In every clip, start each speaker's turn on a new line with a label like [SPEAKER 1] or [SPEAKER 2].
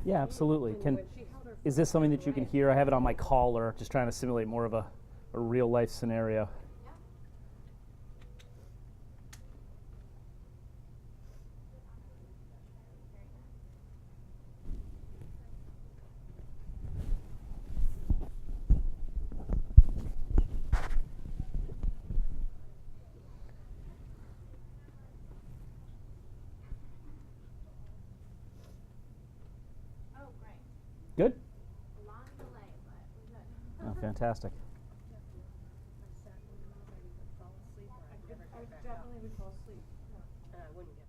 [SPEAKER 1] Yeah, absolutely.
[SPEAKER 2] when,
[SPEAKER 1] Can
[SPEAKER 2] when she held her
[SPEAKER 1] Is
[SPEAKER 2] phone
[SPEAKER 1] this something that you can
[SPEAKER 2] away.
[SPEAKER 1] hear? I have it on my collar, just trying to simulate more of a real life scenario.
[SPEAKER 3] Oh, great.
[SPEAKER 1] Good?
[SPEAKER 3] A long delay, but we're good.
[SPEAKER 1] Oh, fantastic.
[SPEAKER 2] I definitely would fall asleep. And I wouldn't get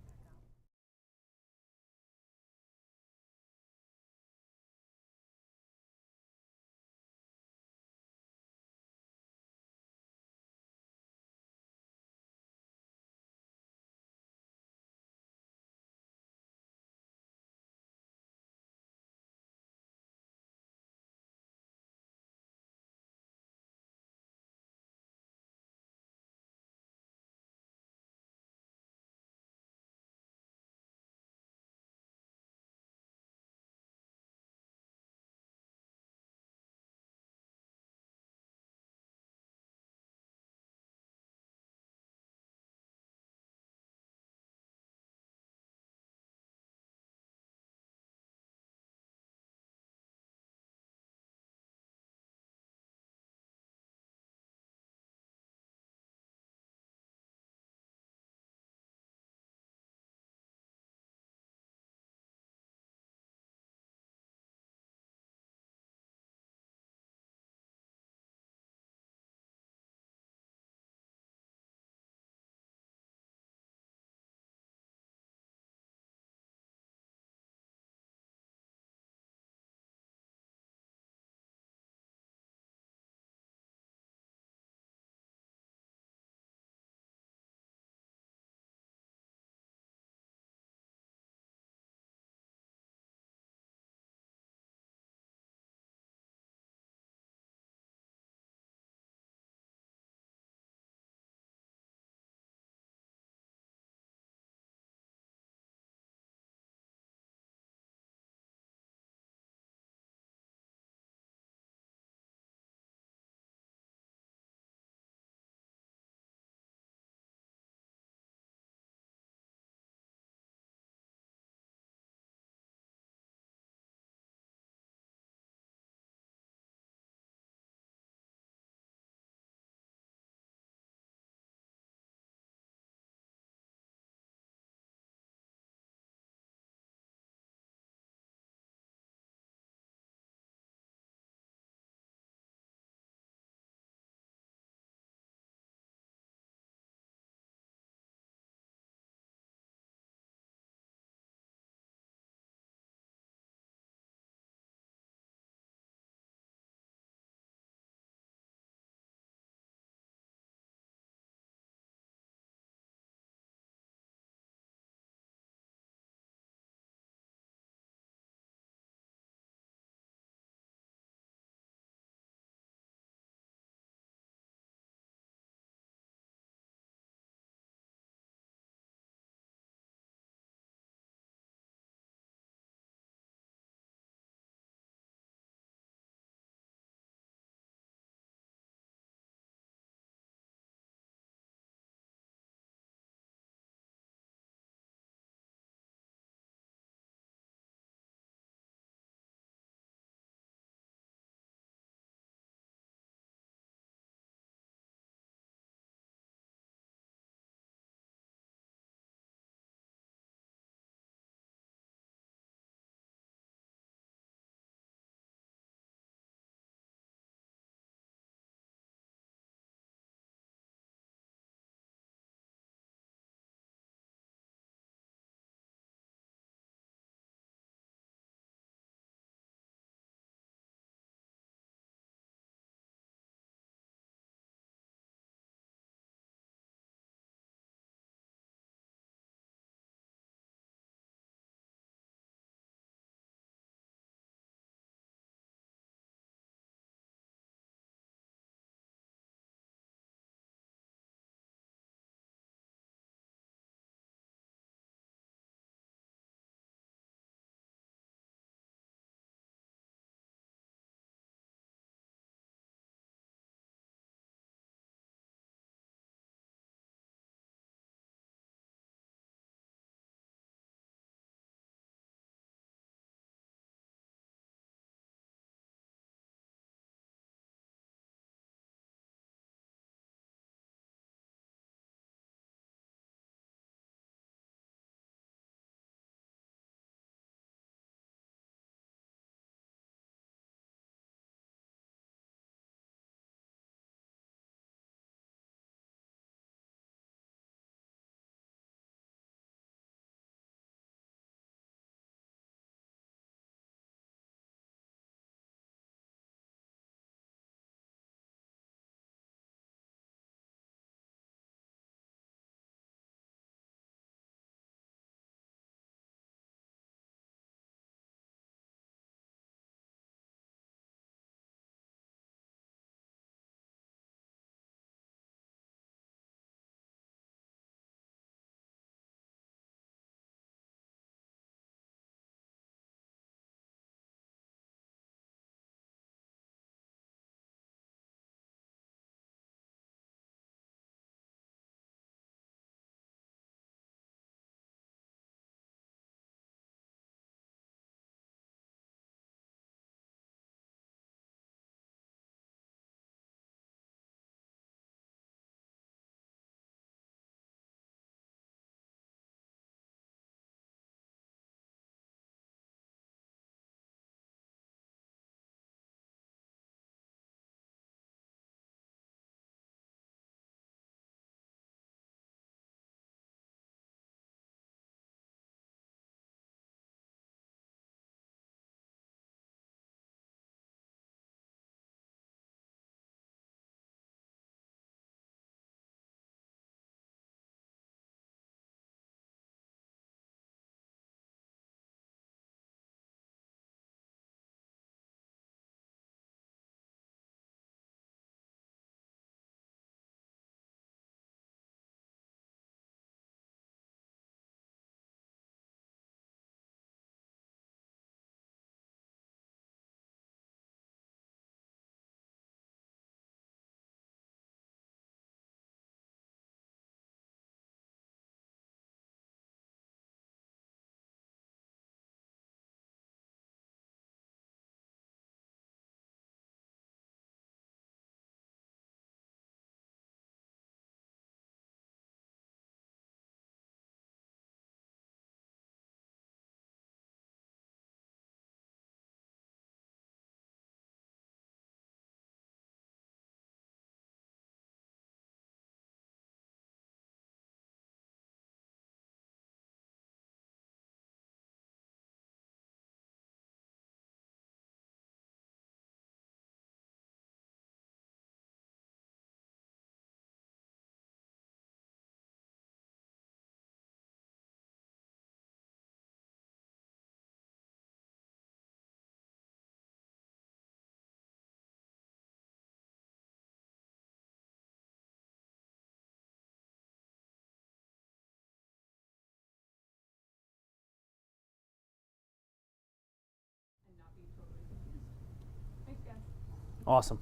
[SPEAKER 1] Awesome.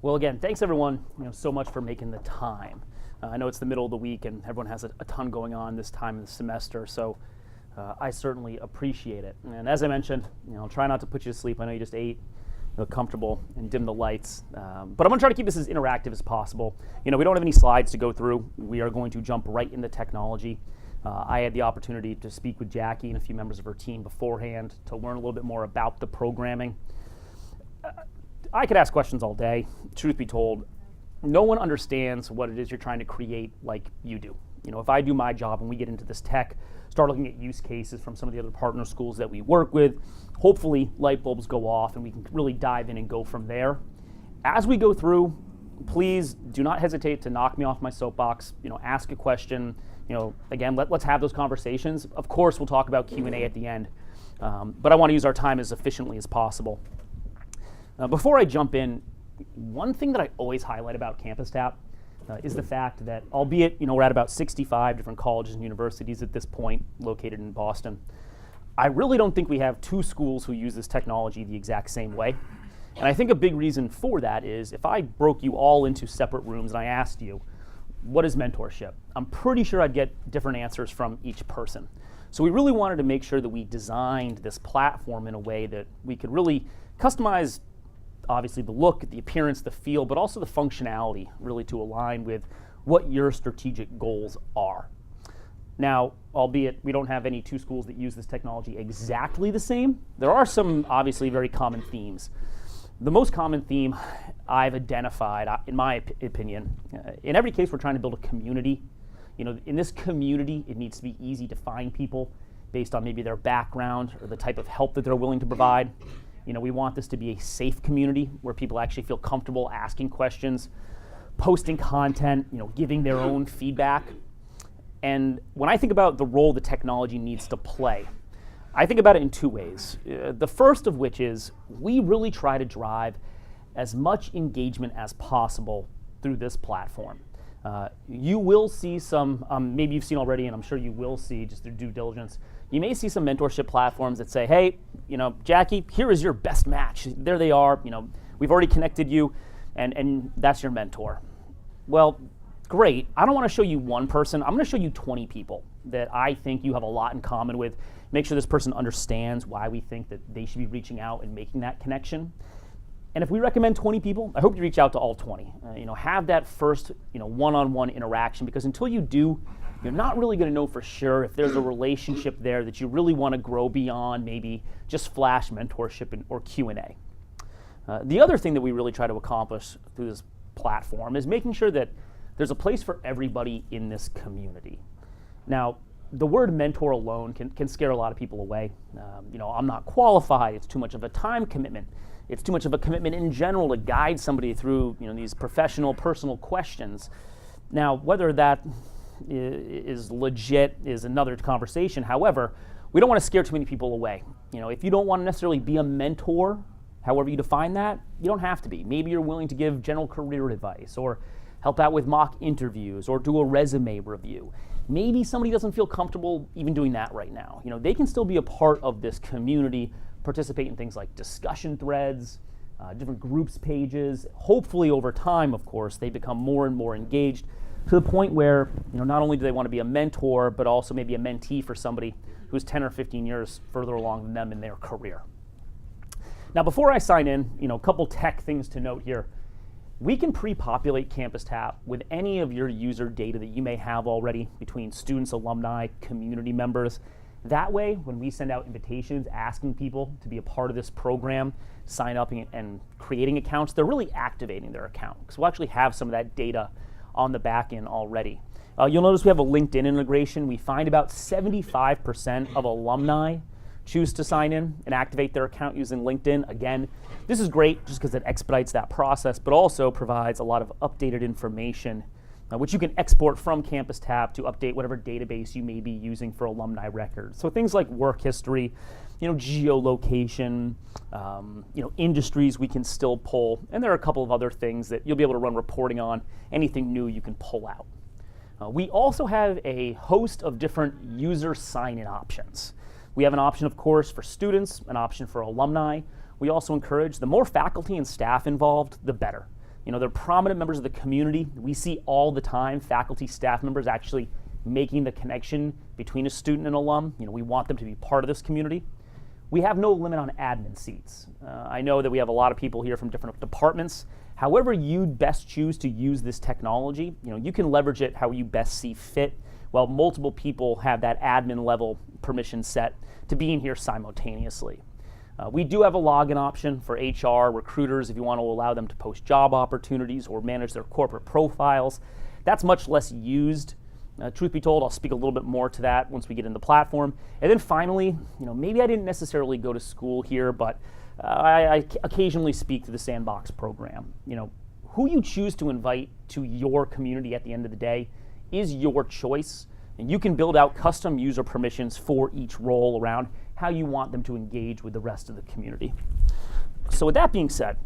[SPEAKER 1] Well, again, thanks everyone so much for making the time. I know it's the middle of the week and everyone has a ton going on this time of the semester, so I certainly appreciate it. And as I mentioned, I'll try not to put you to sleep. I know you just ate, comfortable, and dim the lights. But I'm going to try to keep this as interactive as possible. We don't have any slides to go through. We are going to jump right into technology. I had the opportunity to speak with Jackie and a few members of her team beforehand to learn a little bit more about the programming. I could ask questions all day. Truth be told, no one understands what it is you're trying to create like you do. If I do my job and we get into this tech, start looking at use cases from some of the other partner schools that we work with, hopefully light bulbs go off and we can really dive in and go from there. As we go through, please do not hesitate to knock me off my soapbox, ask a question. Again, let's have those conversations. Of course, we'll talk about Q&A at the end, but I want to use our time as efficiently as possible. Before I jump in, one thing that I always highlight about Campus Tap is the fact that, albeit we're at about 65 different colleges and universities at this point located in Boston, I really don't think we have two schools who use this technology the exact same way. And I think a big reason for that is if I broke you all into separate rooms and I asked you, what is mentorship? I'm pretty sure I'd get different answers from each person. So we really wanted to make sure that we designed this platform in a way that we could really customize obviously the look, the appearance, the feel, but also the functionality really to align with what your strategic goals are. Now, albeit we don't have any two schools that use this technology exactly the same, there are some obviously very common themes. The most common theme I've identified, in my opinion, in every case we're trying to build a community. In this community, it needs to be easy to find people based on maybe their background or the type of help that they're willing to provide. We want this to be a safe community where people actually feel comfortable asking questions, posting content, giving their own feedback. And when I think about the role the technology needs to play, I think about it in two ways. The first of which is we really try to drive as much engagement as possible through this platform. You will see some, maybe you've seen already, and I'm sure you will see just through due diligence, you may see some mentorship platforms that say, hey, Jackie, here is your best match. There they are, we've already connected you, and that's your mentor. Well, great. I don't want to show you one person. I'm going to show you 20 people that I think you have a lot in common with. Make sure this person understands why we think that they should be reaching out and making that connection. And if we recommend 20 people, I hope you reach out to all 20. Have that first, one-on-one interaction, because until you do, you're not really going to know for sure if there's a relationship there that you really want to grow beyond maybe just flash mentorship or Q&A. The other thing that we really try to accomplish through this platform is making sure that there's a place for everybody in this community. Now, the word mentor alone can scare a lot of people away. I'm not qualified. It's too much of a time commitment. It's too much of a commitment in general to guide somebody through these professional, personal questions. Now, whether that is legit is another conversation. However, we don't want to scare too many people away. If you don't want to necessarily be a mentor, however you define that, you don't have to be. Maybe you're willing to give general career advice or help out with mock interviews or do a resume review. Maybe somebody doesn't feel comfortable even doing that right now. They can still be a part of this community, participate in things like discussion threads, different groups pages. Hopefully over time, of course, they become more and more engaged to the point where not only do they want to be a mentor, but also maybe a mentee for somebody who's 10 or 15 years further along than them in their career. Now, before I sign in, a couple tech things to note here. We can pre-populate Campus Tap with any of your user data that you may have already between students, alumni, community members. That way, when we send out invitations asking people to be a part of this program, sign up and creating accounts, they're really activating their account because we'll actually have some of that data on the back end already. You'll notice we have a LinkedIn integration. We find about 75% of alumni choose to sign in and activate their account using LinkedIn. Again, this is great just because it expedites that process, but also provides a lot of updated information, which you can export from Campus Tap to update whatever database you may be using for alumni records. So things like work history, geolocation, industries we can still pull, and there are a couple of other things that you'll be able to run reporting on, anything new you can pull out. We also have a host of different user sign-in options. We have an option, of course, for students, an option for alumni. we also encourage the more faculty and staff involved, the better. They're prominent members of the community. We see all the time faculty, staff members actually making the connection between a student and alum. We want them to be part of this community. We have no limit on admin seats. I know that we have a lot of people here from different departments. However you'd best choose to use this technology, you can leverage it how you best see fit, while multiple people have that admin level permission set to be in here simultaneously. We do have a login option for HR, recruiters, if you want to allow them to post job opportunities or manage their corporate profiles. That's much less used. Truth be told, I'll speak a little bit more to that once we get in the platform. And then finally, maybe I didn't necessarily go to school here, but I occasionally speak to the Sandbox program. Who you choose to invite to your community at the end of the day is your choice, and you can build out custom user permissions for each role around how you want them to engage with the rest of the community. So with that being said,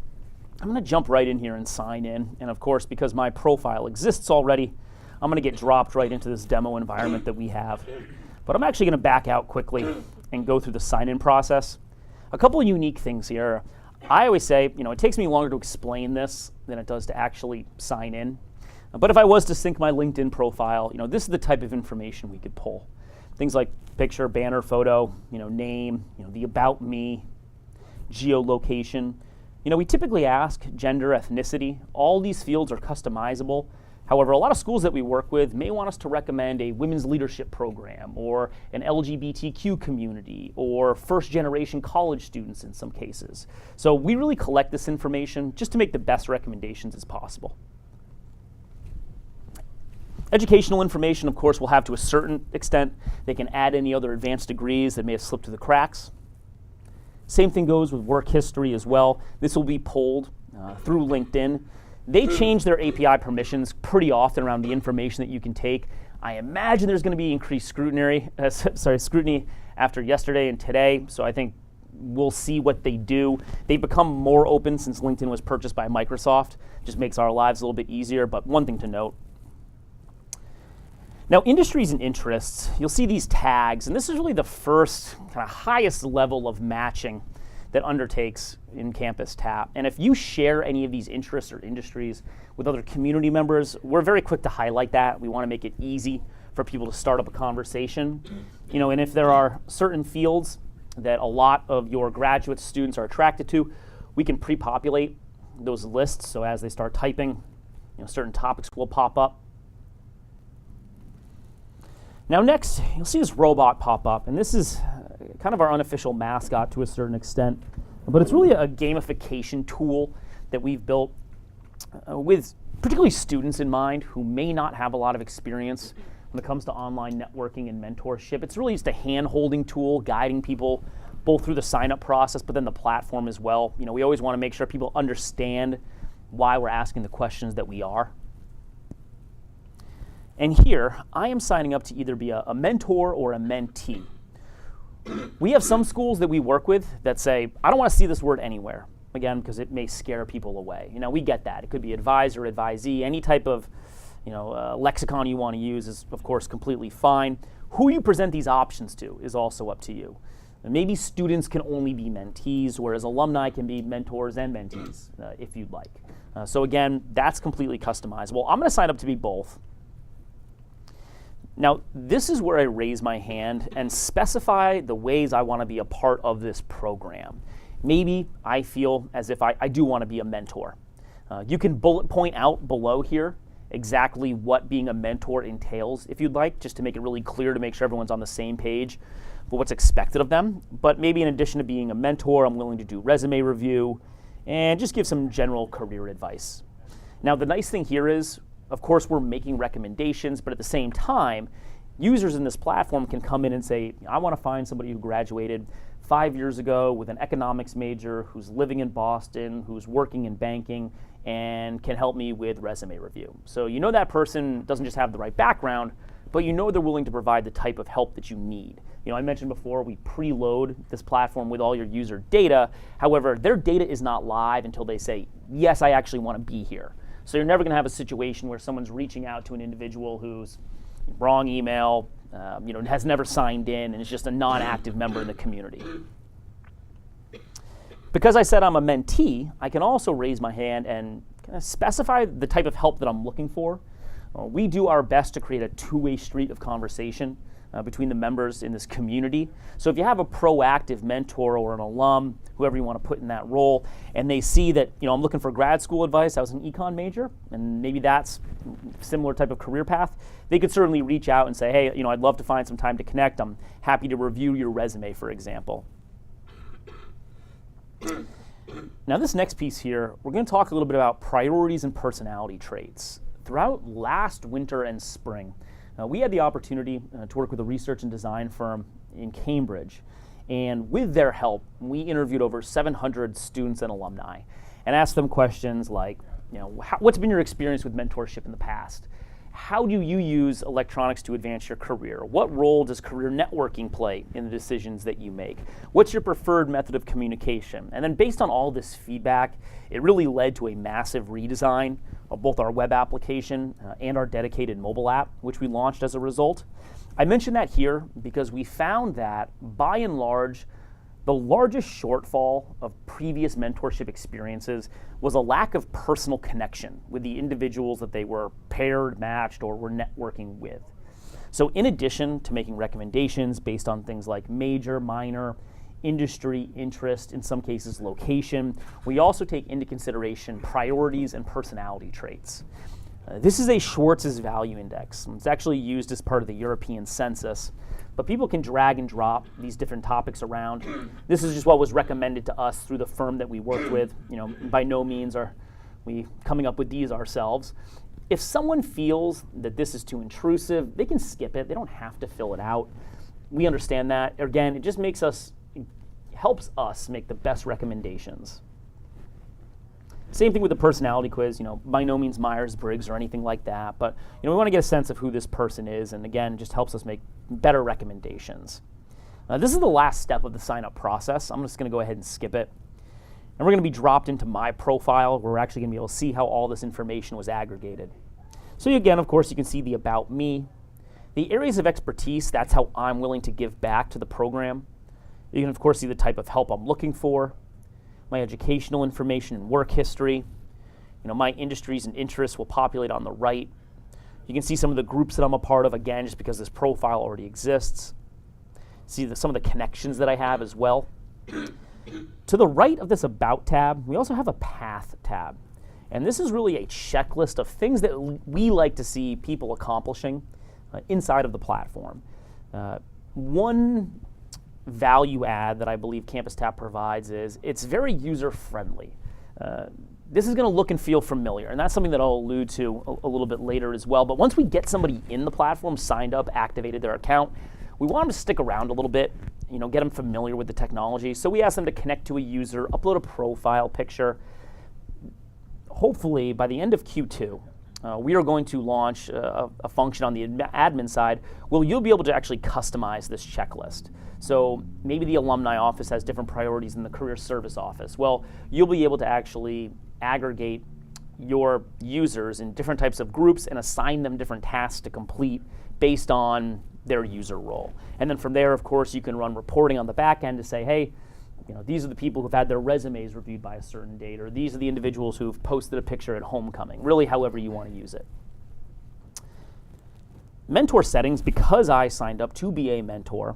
[SPEAKER 1] I'm going to jump right in here and sign in. And of course, because my profile exists already, I'm going to get dropped right into this demo environment that we have. But I'm actually going to back out quickly and go through the sign-in process. A couple of unique things here. I always say, it takes me longer to explain this than it does to actually sign in. But if I was to sync my LinkedIn profile, this is the type of information we could pull. Things like picture, banner, photo, name, the about me, geolocation. We typically ask gender, ethnicity. All these fields are customizable. However, a lot of schools that we work with may want us to recommend a women's leadership program or an LGBTQ community or first-generation college students in some cases. So we really collect this information just to make the best recommendations as possible. Educational information, of course, we'll have to a certain extent. They can add any other advanced degrees that may have slipped through the cracks. Same thing goes with work history as well. This will be pulled through LinkedIn. They change their API permissions pretty often around the information that you can take. I imagine there's going to be increased scrutiny after yesterday and today, so I think we'll see what they do. They've become more open since LinkedIn was purchased by Microsoft. Just makes our lives a little bit easier, but one thing to note. Now, industries and interests, you'll see these tags, and this is really the first kind of highest level of matching that undertakes in-campus TAP. And if you share any of these interests or industries with other community members, we're very quick to highlight that. We want to make it easy for people to start up a conversation. And if there are certain fields that a lot of your graduate students are attracted to, we can pre-populate those lists. So as they start typing, certain topics will pop up. Now next, you'll see this robot pop up, and this is kind of our unofficial mascot to a certain extent, but it's really a gamification tool that we've built with particularly students in mind who may not have a lot of experience when it comes to online networking and mentorship. It's really just a hand-holding tool, guiding people both through the sign-up process, but then the platform as well. We always want to make sure people understand why we're asking the questions that we are. And here, I am signing up to either be a mentor or a mentee. We have some schools that we work with that say, I don't want to see this word anywhere, again, because it may scare people away. We get that. It could be advisor, advisee, any type of lexicon you want to use is, of course, completely fine. Who you present these options to is also up to you. And maybe students can only be mentees, whereas alumni can be mentors and mentees, if you'd like. So again, that's completely customizable. I'm going to sign up to be both. Now, this is where I raise my hand and specify the ways I want to be a part of this program. Maybe I feel as if I do want to be a mentor. You can bullet point out below here exactly what being a mentor entails, if you'd like, just to make it really clear to make sure everyone's on the same page for what's expected of them. But maybe in addition to being a mentor, I'm willing to do resume review and just give some general career advice. Now, the nice thing here is, of course, we're making recommendations, but at the same time, users in this platform can come in and say, I want to find somebody who graduated 5 years ago with an economics major, who's living in Boston, who's working in banking, and can help me with resume review. So that person doesn't just have the right background, but they're willing to provide the type of help that you need. I mentioned before, we preload this platform with all your user data. However, their data is not live until they say, yes, I actually want to be here. So you're never going to have a situation where someone's reaching out to an individual who's wrong email, has never signed in, and is just a non-active member in the community. Because I said I'm a mentee, I can also raise my hand and kind of specify the type of help that I'm looking for. We do our best to create a two-way street of conversation between the members in this community. So if you have a proactive mentor or an alum, whoever you want to put in that role, and they see that, I'm looking for grad school advice, I was an econ major, and maybe that's a similar type of career path, they could certainly reach out and say, hey, I'd love to find some time to connect. I'm happy to review your resume, for example. Now this next piece here, we're going to talk a little bit about priorities and personality traits. Throughout last winter and spring, we had the opportunity to work with a research and design firm in Cambridge. And with their help, we interviewed over 700 students and alumni and asked them questions like, what's been your experience with mentorship in the past? How do you use electronics to advance your career? What role does career networking play in the decisions that you make? What's your preferred method of communication? And then based on all this feedback, it really led to a massive redesign of both our web application and our dedicated mobile app, which we launched as a result. I mention that here because we found that, by and large, the largest shortfall of previous mentorship experiences was a lack of personal connection with the individuals that they were paired, matched, or were networking with. So in addition to making recommendations based on things like major, minor, industry, interest, in some cases location, we also take into consideration priorities and personality traits. This is a Schwartz's Value Index. It's actually used as part of the European census, but people can drag and drop these different topics around. This is just what was recommended to us through the firm that we worked with. By no means are we coming up with these ourselves. If someone feels that this is too intrusive, they can skip it. They don't have to fill it out. We understand that. Again, it just helps us make the best recommendations. Same thing with the personality quiz, by no means Myers-Briggs or anything like that, but we want to get a sense of who this person is, and again, just helps us make better recommendations. This is the last step of the sign-up process. I'm just going to go ahead and skip it. And we're going to be dropped into my profile, where we're actually going to be able to see how all this information was aggregated. So again, of course, you can see the About Me. The areas of expertise, that's how I'm willing to give back to the program. You can, of course, see the type of help I'm looking for, my educational information and work history. My industries and interests will populate on the right. You can see some of the groups that I'm a part of, again, just because this profile already exists. See some of the connections that I have as well. To the right of this About tab, we also have a Path tab. And this is really a checklist of things that we like to see people accomplishing inside of the platform. One value add that I believe Campus Tab provides is it's very user-friendly. This is going to look and feel familiar, and that's something that I'll allude to a little bit later as well. But once we get somebody in the platform, signed up, activated their account, we want them to stick around a little bit, get them familiar with the technology. So we ask them to connect to a user, upload a profile picture. Hopefully, by the end of Q2, we are going to launch a function on the admin side where you'll be able to actually customize this checklist. So maybe the alumni office has different priorities than the career service office. Well, you'll be able to actually aggregate your users in different types of groups and assign them different tasks to complete based on their user role. And then from there, of course, you can run reporting on the back end to say, hey, these are the people who've had their resumes reviewed by a certain date, or these are the individuals who've posted a picture at homecoming, really however you want to use it. Mentor settings, because I signed up to be a mentor,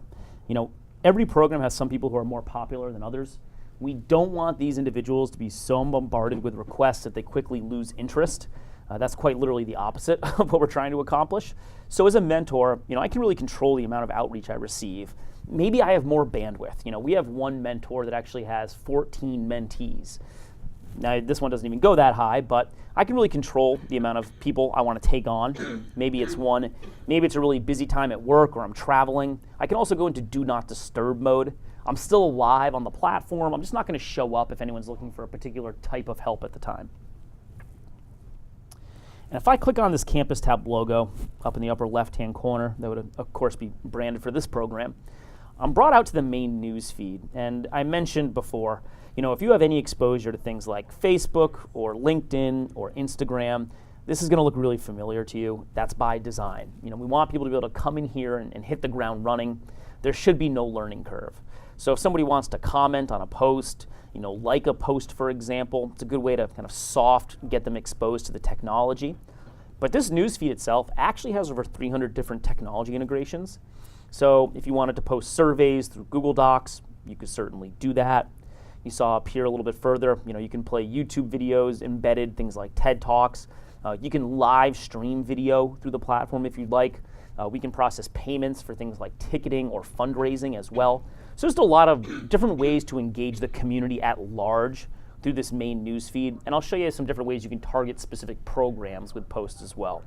[SPEAKER 1] every program has some people who are more popular than others. We don't want these individuals to be so bombarded with requests that they quickly lose interest. That's quite literally the opposite of what we're trying to accomplish. So as a mentor, I can really control the amount of outreach I receive. Maybe I have more bandwidth. We have one mentor that actually has 14 mentees. Now, this one doesn't even go that high, but I can really control the amount of people I want to take on. Maybe it's a really busy time at work, or I'm traveling. I can also go into do not disturb mode. I'm still live on the platform. I'm just not going to show up if anyone's looking for a particular type of help at the time. And if I click on this Campus Tab logo up in the upper left-hand corner, that would, of course, be branded for this program, I'm brought out to the main news feed. And I mentioned before, if you have any exposure to things like Facebook or LinkedIn or Instagram, this is going to look really familiar to you. That's by design. We want people to be able to come in here and hit the ground running. There should be no learning curve. So if somebody wants to comment on a post, like a post, for example, it's a good way to kind of soft get them exposed to the technology. But this newsfeed itself actually has over 300 different technology integrations. So if you wanted to post surveys through Google Docs, you could certainly do that. You saw up here a little bit further, you can play YouTube videos embedded, things like TED Talks. You can live stream video through the platform if you'd like. We can process payments for things like ticketing or fundraising as well. So just a lot of different ways to engage the community at large through this main newsfeed. And I'll show you some different ways you can target specific programs with posts as well.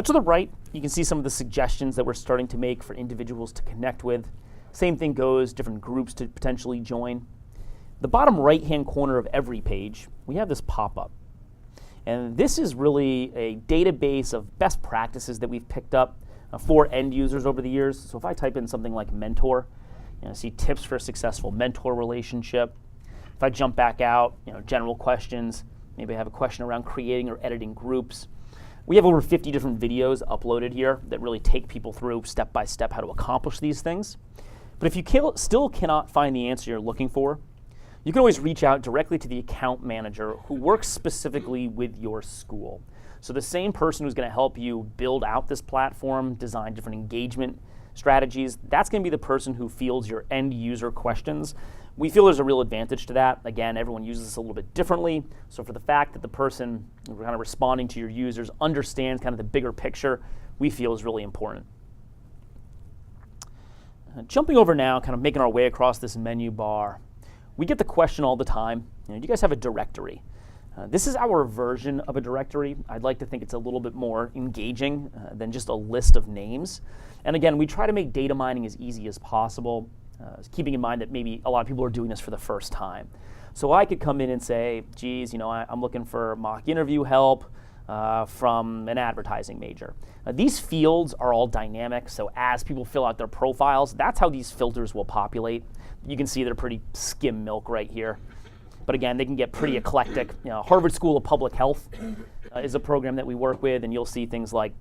[SPEAKER 1] To the right, you can see some of the suggestions that we're starting to make for individuals to connect with. Same thing goes, different groups to potentially join. The bottom right-hand corner of every page, we have this pop-up. And this is really a database of best practices that we've picked up for end users over the years. So if I type in something like mentor, see tips for a successful mentor relationship. If I jump back out, general questions, maybe I have a question around creating or editing groups. We have over 50 different videos uploaded here that really take people through step by step how to accomplish these things. But if you still cannot find the answer you're looking for, you can always reach out directly to the account manager who works specifically with your school. So the same person who's going to help you build out this platform, design different engagement strategies, that's going to be the person who fields your end user questions. We feel there's a real advantage to that. Again, everyone uses this a little bit differently. So for the fact that the person kind of responding to your users understands kind of the bigger picture, we feel is really important. Jumping over now, kind of making our way across this menu bar, we get the question all the time, do you guys have a directory? This is our version of a directory. I'd like to think it's a little bit more engaging than just a list of names. And again, we try to make data mining as easy as possible, keeping in mind that maybe a lot of people are doing this for the first time. So I could come in and say, geez, I'm looking for mock interview help from an advertising major. These fields are all dynamic, so as people fill out their profiles, that's how these filters will populate. You can see they're pretty skim milk right here. But again, they can get pretty eclectic. Harvard School of Public Health is a program that we work with, and you'll see things like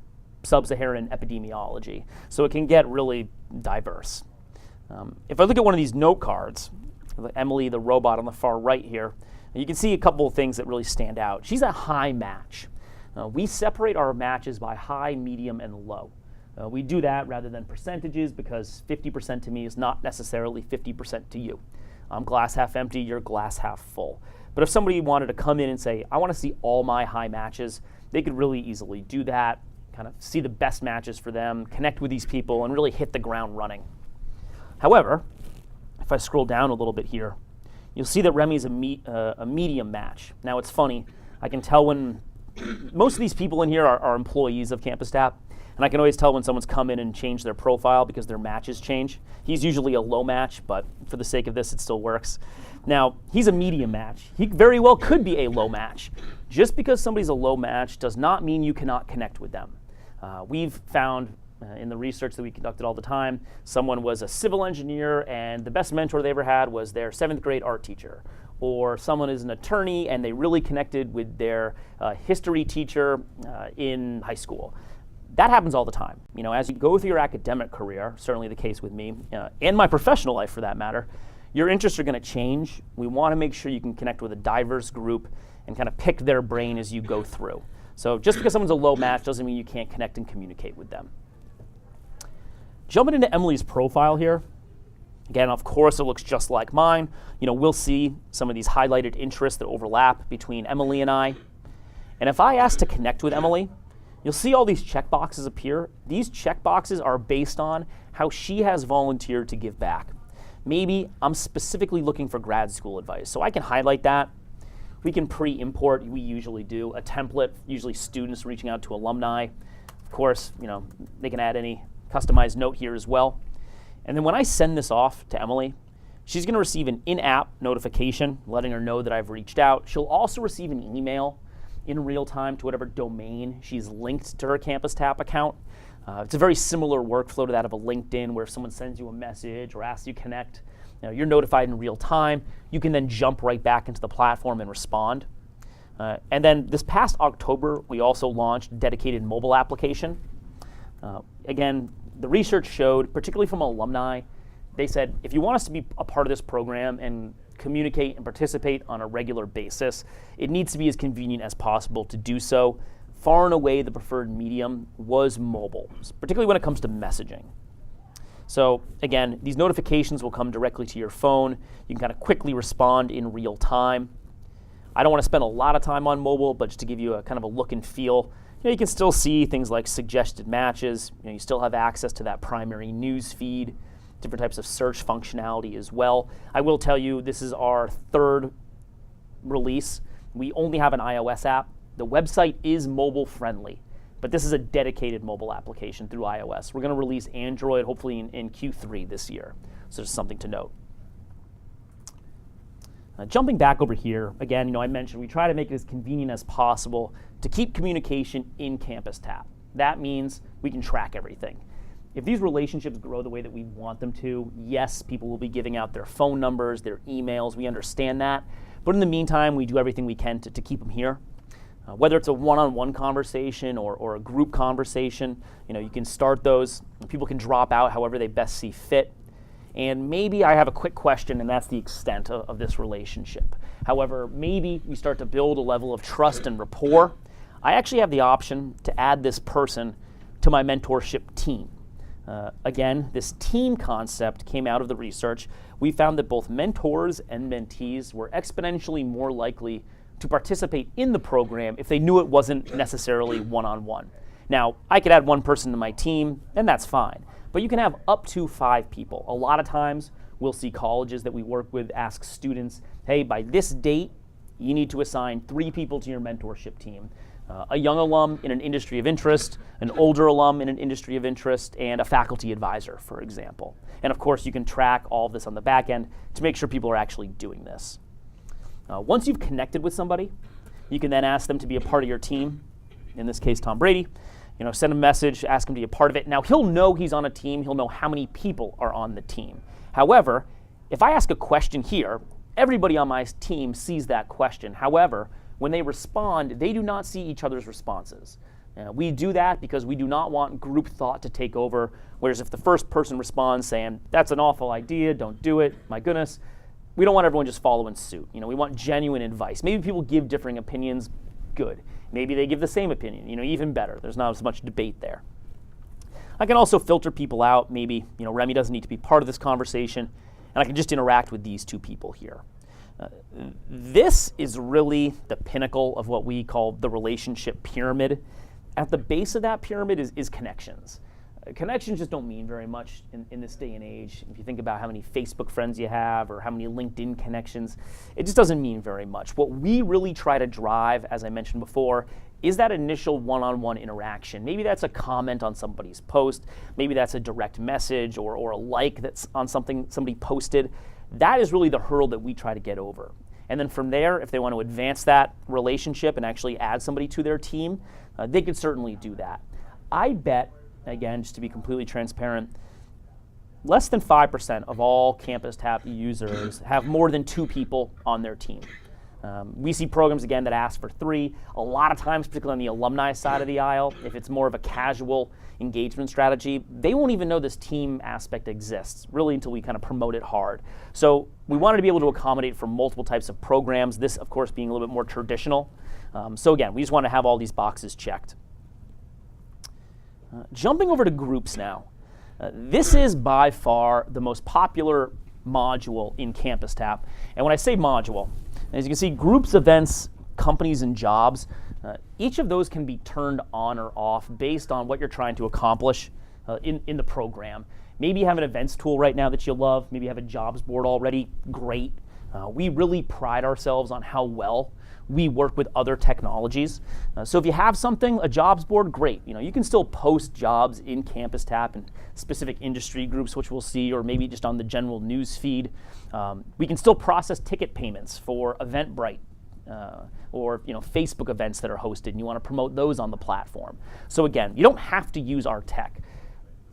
[SPEAKER 1] sub-Saharan epidemiology. So it can get really diverse. If I look at one of these note cards, Emily, the robot on the far right here, you can see a couple of things that really stand out. She's a high match. We separate our matches by high, medium, and low. We do that rather than percentages because 50% to me is not necessarily 50% to you. I'm glass half empty, you're glass half full. But if somebody wanted to come in and say, I want to see all my high matches, they could really easily do that, kind of see the best matches for them, connect with these people, and really hit the ground running. However, if I scroll down a little bit here, you'll see that Remy's a medium match. Now it's funny, I can tell when most of these people in here are employees of Campus Tap, and I can always tell when someone's come in and changed their profile because their matches change. He's usually a low match, but for the sake of this, it still works. Now, he's a medium match. He very well could be a low match. Just because somebody's a low match does not mean you cannot connect with them. We've found in the research that we conducted all the time, someone was a civil engineer and the best mentor they ever had was their 7th grade art teacher. Or someone is an attorney and they really connected with their history teacher in high school. That happens all the time. As you go through your academic career, certainly the case with me, and my professional life for that matter, your interests are going to change. We want to make sure you can connect with a diverse group and kind of pick their brain as you go through. So just because someone's a low match doesn't mean you can't connect and communicate with them. Jumping into Emily's profile here, again, of course, it looks just like mine. We'll see some of these highlighted interests that overlap between Emily and I. And if I ask to connect with Emily, you'll see all these checkboxes appear. These checkboxes are based on how she has volunteered to give back. Maybe I'm specifically looking for grad school advice, so I can highlight that. We can pre-import, we usually do, a template, usually students reaching out to alumni. Of course, they can add any customized note here as well. And then when I send this off to Emily, she's going to receive an in-app notification letting her know that I've reached out. She'll also receive an email in real time to whatever domain she's linked to her Campus Tap account. It's a very similar workflow to that of a LinkedIn where if someone sends you a message or asks you to connect, you're notified in real time. You can then jump right back into the platform and respond. And then this past October, we also launched a dedicated mobile application. Again, the research showed, particularly from alumni, they said, if you want us to be a part of this program and communicate and participate on a regular basis, it needs to be as convenient as possible to do so. Far and away, the preferred medium was mobile, particularly when it comes to messaging. So again, these notifications will come directly to your phone. You can kind of quickly respond in real time. I don't want to spend a lot of time on mobile, but just to give you a kind of a look and feel, you can still see things like suggested matches. You still have access to that primary news feed, different types of search functionality as well. I will tell you, this is our third release. We only have an iOS app. The website is mobile friendly, but this is a dedicated mobile application through iOS. We're going to release Android hopefully in Q3 this year, so just something to note. Jumping back over here, again, I mentioned we try to make it as convenient as possible to keep communication in Campus Tap. That means we can track everything. If these relationships grow the way that we want them to, yes, people will be giving out their phone numbers, their emails, we understand that. But in the meantime, we do everything we can to keep them here. Whether it's a one-on-one conversation or a group conversation, you can start those. People can drop out however they best see fit. And maybe I have a quick question, and that's the extent of this relationship. However, maybe we start to build a level of trust and rapport. I actually have the option to add this person to my mentorship team. Again, this team concept came out of the research. We found that both mentors and mentees were exponentially more likely to participate in the program if they knew it wasn't necessarily one-on-one. Now, I could add one person to my team, and that's fine. But you can have up to 5 people. A lot of times, we'll see colleges that we work with ask students, hey, by this date, you need to assign 3 people to your mentorship team. A young alum in an industry of interest, an older alum in an industry of interest, and a faculty advisor, for example. And of course, you can track all of this on the back end to make sure people are actually doing this. Once you've connected with somebody, you can then ask them to be a part of your team. In this case, Tom Brady. Send a message, ask him to be a part of it. Now, he'll know he's on a team. He'll know how many people are on the team. However, if I ask a question here, everybody on my team sees that question. However, when they respond, they do not see each other's responses. We do that because we do not want group thought to take over, whereas if the first person responds saying, that's an awful idea, don't do it, my goodness, we don't want everyone just following suit. We want genuine advice. Maybe people give differing opinions, good. Maybe they give the same opinion, even better. There's not as much debate there. I can also filter people out. Maybe, Remy doesn't need to be part of this conversation, and I can just interact with these 2 people here. This is really the pinnacle of what we call the relationship pyramid. At the base of that pyramid is connections. Connections just don't mean very much in this day and age. If you think about how many Facebook friends you have or how many LinkedIn connections, it just doesn't mean very much. What we really try to drive, as I mentioned before, is that initial one-on-one interaction. Maybe that's a comment on somebody's post. Maybe that's a direct message or a like that's on something somebody posted. That is really the hurdle that we try to get over. And then from there, if they want to advance that relationship and actually add somebody to their team, they could certainly do that. I bet, again, just to be completely transparent, less than 5% of all Campus Tap users have more than 2 people on their team. We see programs, again, that ask for 3. A lot of times, particularly on the alumni side of the aisle, if it's more of a casual engagement strategy, they won't even know this team aspect exists, really until we kind of promote it hard. So we wanted to be able to accommodate for multiple types of programs, this, of course, being a little bit more traditional. So again, we just want to have all these boxes checked. Jumping over to groups now. This is by far the most popular module in Campus Tap. And when I say module, as you can see, groups, events, companies, and jobs, each of those can be turned on or off based on what you're trying to accomplish in the program. Maybe you have an events tool right now that you love. Maybe you have a jobs board already. Great. We really pride ourselves on how well we work with other technologies. So if you have something, a jobs board, great. You can still post jobs in Campus Tap and specific industry groups, which we'll see, or maybe just on the general news feed. We can still process ticket payments for Eventbrite or Facebook events that are hosted, and you want to promote those on the platform. So again, you don't have to use our tech.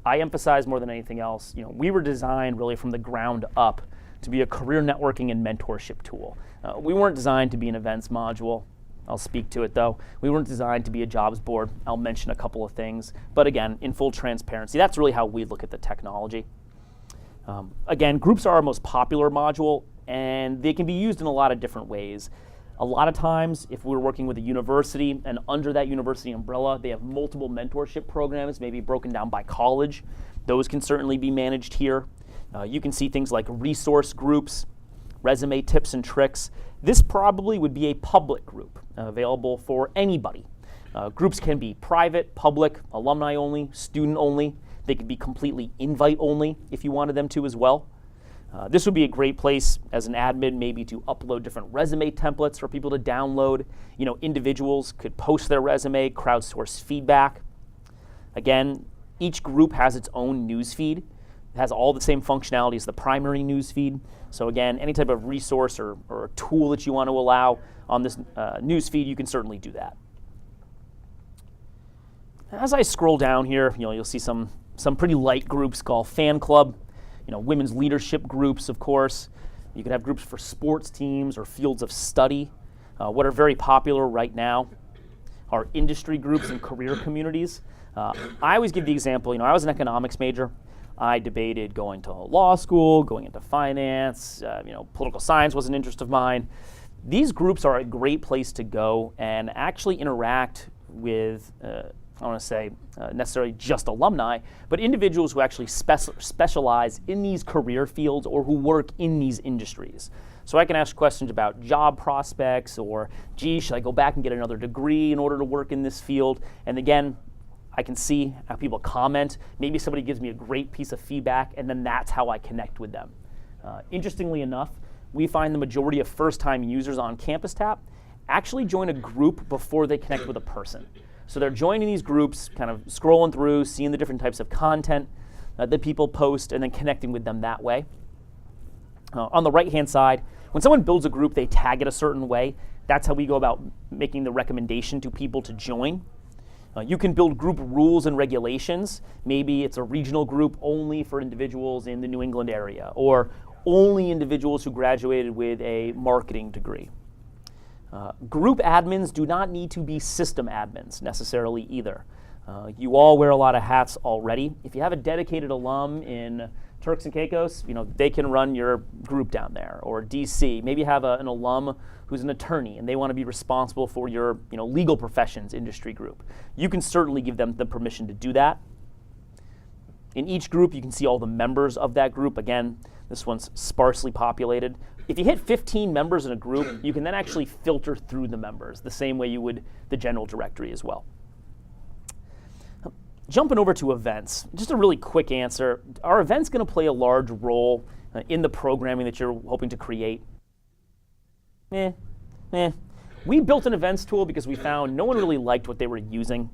[SPEAKER 1] I emphasize more than anything else, we were designed really from the ground up to be a career networking and mentorship tool. We weren't designed to be an events module. I'll speak to it though. We weren't designed to be a jobs board. I'll mention a couple of things. But again, in full transparency, that's really how we look at the technology. Again, groups are our most popular module, and they can be used in a lot of different ways. A lot of times, if we're working with a university, and under that university umbrella, they have multiple mentorship programs, maybe broken down by college. Those can certainly be managed here. You can see things like resource groups, resume tips and tricks. This probably would be a public group, available for anybody. Groups can be private, public, alumni only, student only. They could be completely invite only if you wanted them to as well. This would be a great place as an admin maybe to upload different resume templates for people to download. Individuals could post their resume, crowdsource feedback. Again, each group has its own news feed. It has all the same functionality as the primary news feed. So again, any type of resource or tool that you want to allow on this news feed, you can certainly do that. As I scroll down here, you'll see some pretty light groups called fan club. Women's leadership groups, of course. You could have groups for sports teams or fields of study. What are very popular right now are industry groups and career communities. I always give the example, I was an economics major. I debated going to law school, going into finance, political science was an interest of mine. These groups are a great place to go and actually interact with I don't want to say necessarily just alumni, but individuals who actually specialize in these career fields or who work in these industries. So I can ask questions about job prospects or, gee, should I go back and get another degree in order to work in this field? And again, I can see how people comment. Maybe somebody gives me a great piece of feedback, and then that's how I connect with them. Interestingly enough, we find the majority of first-time users on Campus Tap actually join a group before they connect with a person. So they're joining these groups, kind of scrolling through, seeing the different types of content that people post, and then connecting with them that way. On the right-hand side, when someone builds a group, they tag it a certain way. That's how we go about making the recommendation to people to join. You can build group rules and regulations. Maybe it's a regional group only for individuals in the New England area, or only individuals who graduated with a marketing degree. Group admins do not need to be system admins necessarily either. You all wear a lot of hats already. If you have a dedicated alum in Turks and Caicos, they can run your group down there, or DC. Maybe you have an alum who's an attorney and they want to be responsible for your legal professions industry group. You can certainly give them the permission to do that. In each group, you can see all the members of that group. Again, this one's sparsely populated. If you hit 15 members in a group, you can then actually filter through the members, the same way you would the general directory as well. Jumping over to events, just a really quick answer. Are events going to play a large role in the programming that you're hoping to create? We built an events tool because we found no one really liked what they were using.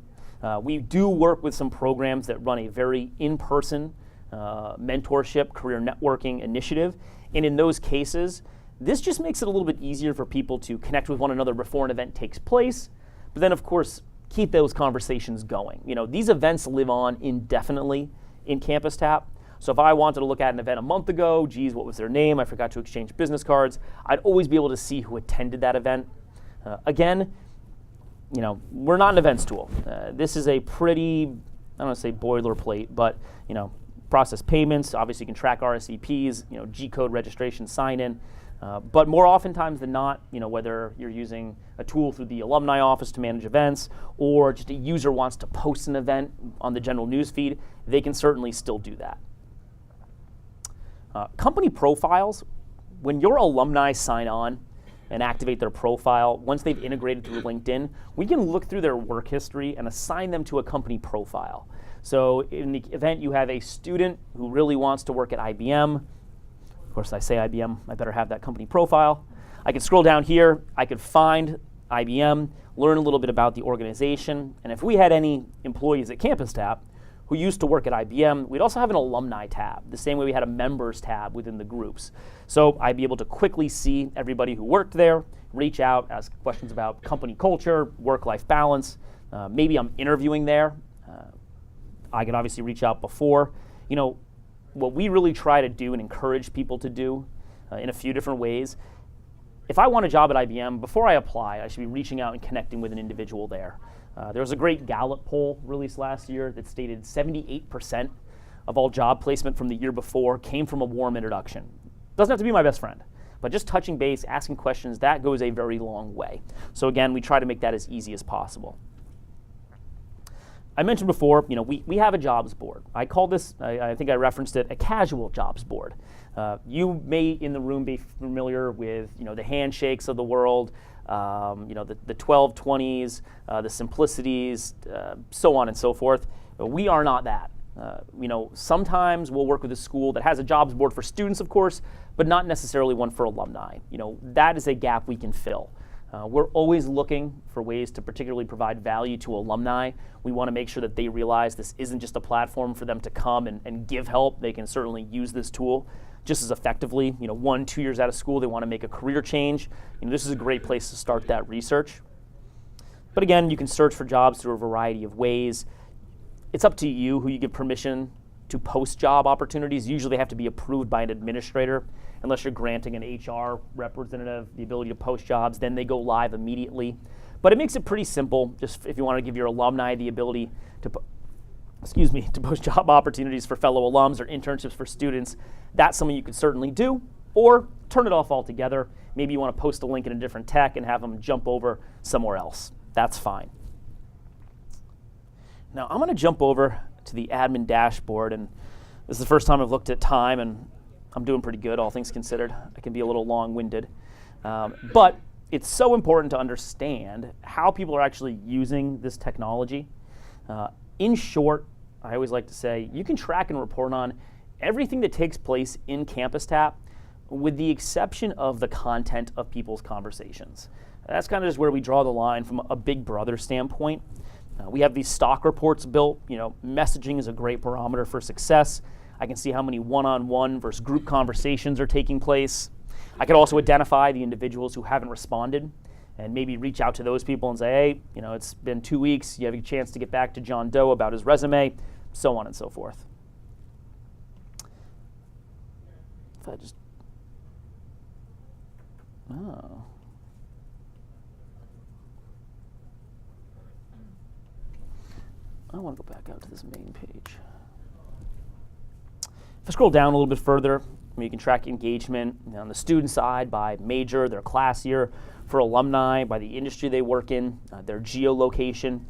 [SPEAKER 1] We do work with some programs that run a very in-person mentorship, career networking initiative. And in those cases, this just makes it a little bit easier for people to connect with one another before an event takes place. But then, of course, keep those conversations going. These events live on indefinitely in Campus Tap. So if I wanted to look at an event a month ago, geez, what was their name? I forgot to exchange business cards. I'd always be able to see who attended that event. Again, we're not an events tool. This is a pretty, I don't want to say boilerplate, but process payments. Obviously, you can track RSVPs, G-code registration, sign-in. But more oftentimes than not, whether you're using a tool through the alumni office to manage events, or just a user wants to post an event on the general news feed, they can certainly still do that. Company profiles, when your alumni sign on and activate their profile, once they've integrated through LinkedIn, we can look through their work history and assign them to a company profile. So in the event you have a student who really wants to work at IBM, of course I say IBM, I better have that company profile. I can scroll down here, I could find IBM, learn a little bit about the organization, and if we had any employees at Campus Tap who used to work at IBM, we'd also have an alumni tab, the same way we had a members tab within the groups. So I'd be able to quickly see everybody who worked there, reach out, ask questions about company culture, work-life balance. Maybe I'm interviewing there. I can obviously reach out before. What we really try to do and encourage people to do in a few different ways, if I want a job at IBM, before I apply, I should be reaching out and connecting with an individual there. There was a great Gallup poll released last year that stated 78% of all job placement from the year before came from a warm introduction. Doesn't have to be my best friend, but just touching base, asking questions, that goes a very long way. So again, we try to make that as easy as possible. I mentioned before, we have a jobs board. I call this, I think I referenced it, a casual jobs board. You may in the room be familiar with, the handshakes of the world, the 1220s, the simplicities, so on and so forth. We are not that. Sometimes we'll work with a school that has a jobs board for students, of course, but not necessarily one for alumni. That is a gap we can fill. We're always looking for ways to particularly provide value to alumni. We want to make sure that they realize this isn't just a platform for them to come and give help. They can certainly use this tool just as effectively. 1-2 years out of school, they want to make a career change. This is a great place to start that research. But again, you can search for jobs through a variety of ways. It's up to you who you give permission to post job opportunities. Usually they have to be approved by an administrator, unless you're granting an HR representative the ability to post jobs, then they go live immediately. But it makes it pretty simple, just if you want to give your alumni the ability to post job opportunities for fellow alums or internships for students. That's something you could certainly do, or turn it off altogether. Maybe you want to post a link in a different tech and have them jump over somewhere else. That's fine. Now I'm going to jump over to the admin dashboard, and this is the first time I've looked at time, and I'm doing pretty good, all things considered. I can be a little long-winded, but it's so important to understand how people are actually using this technology. In short, I always like to say, you can track and report on everything that takes place in CampusTap, with the exception of the content of people's conversations. That's kind of just where we draw the line from a big brother standpoint. We have these stock reports built. Messaging is a great barometer for success. I can see how many one-on-one versus group conversations are taking place. I could also identify the individuals who haven't responded and maybe reach out to those people and say, hey, it's been 2 weeks. You have a chance to get back to John Doe about his resume, so on and so forth. If I just, I want to go back out to this main page. If I scroll down a little bit further, you can track engagement on the student side by major, their class year, for alumni by the industry they work in, their geolocation.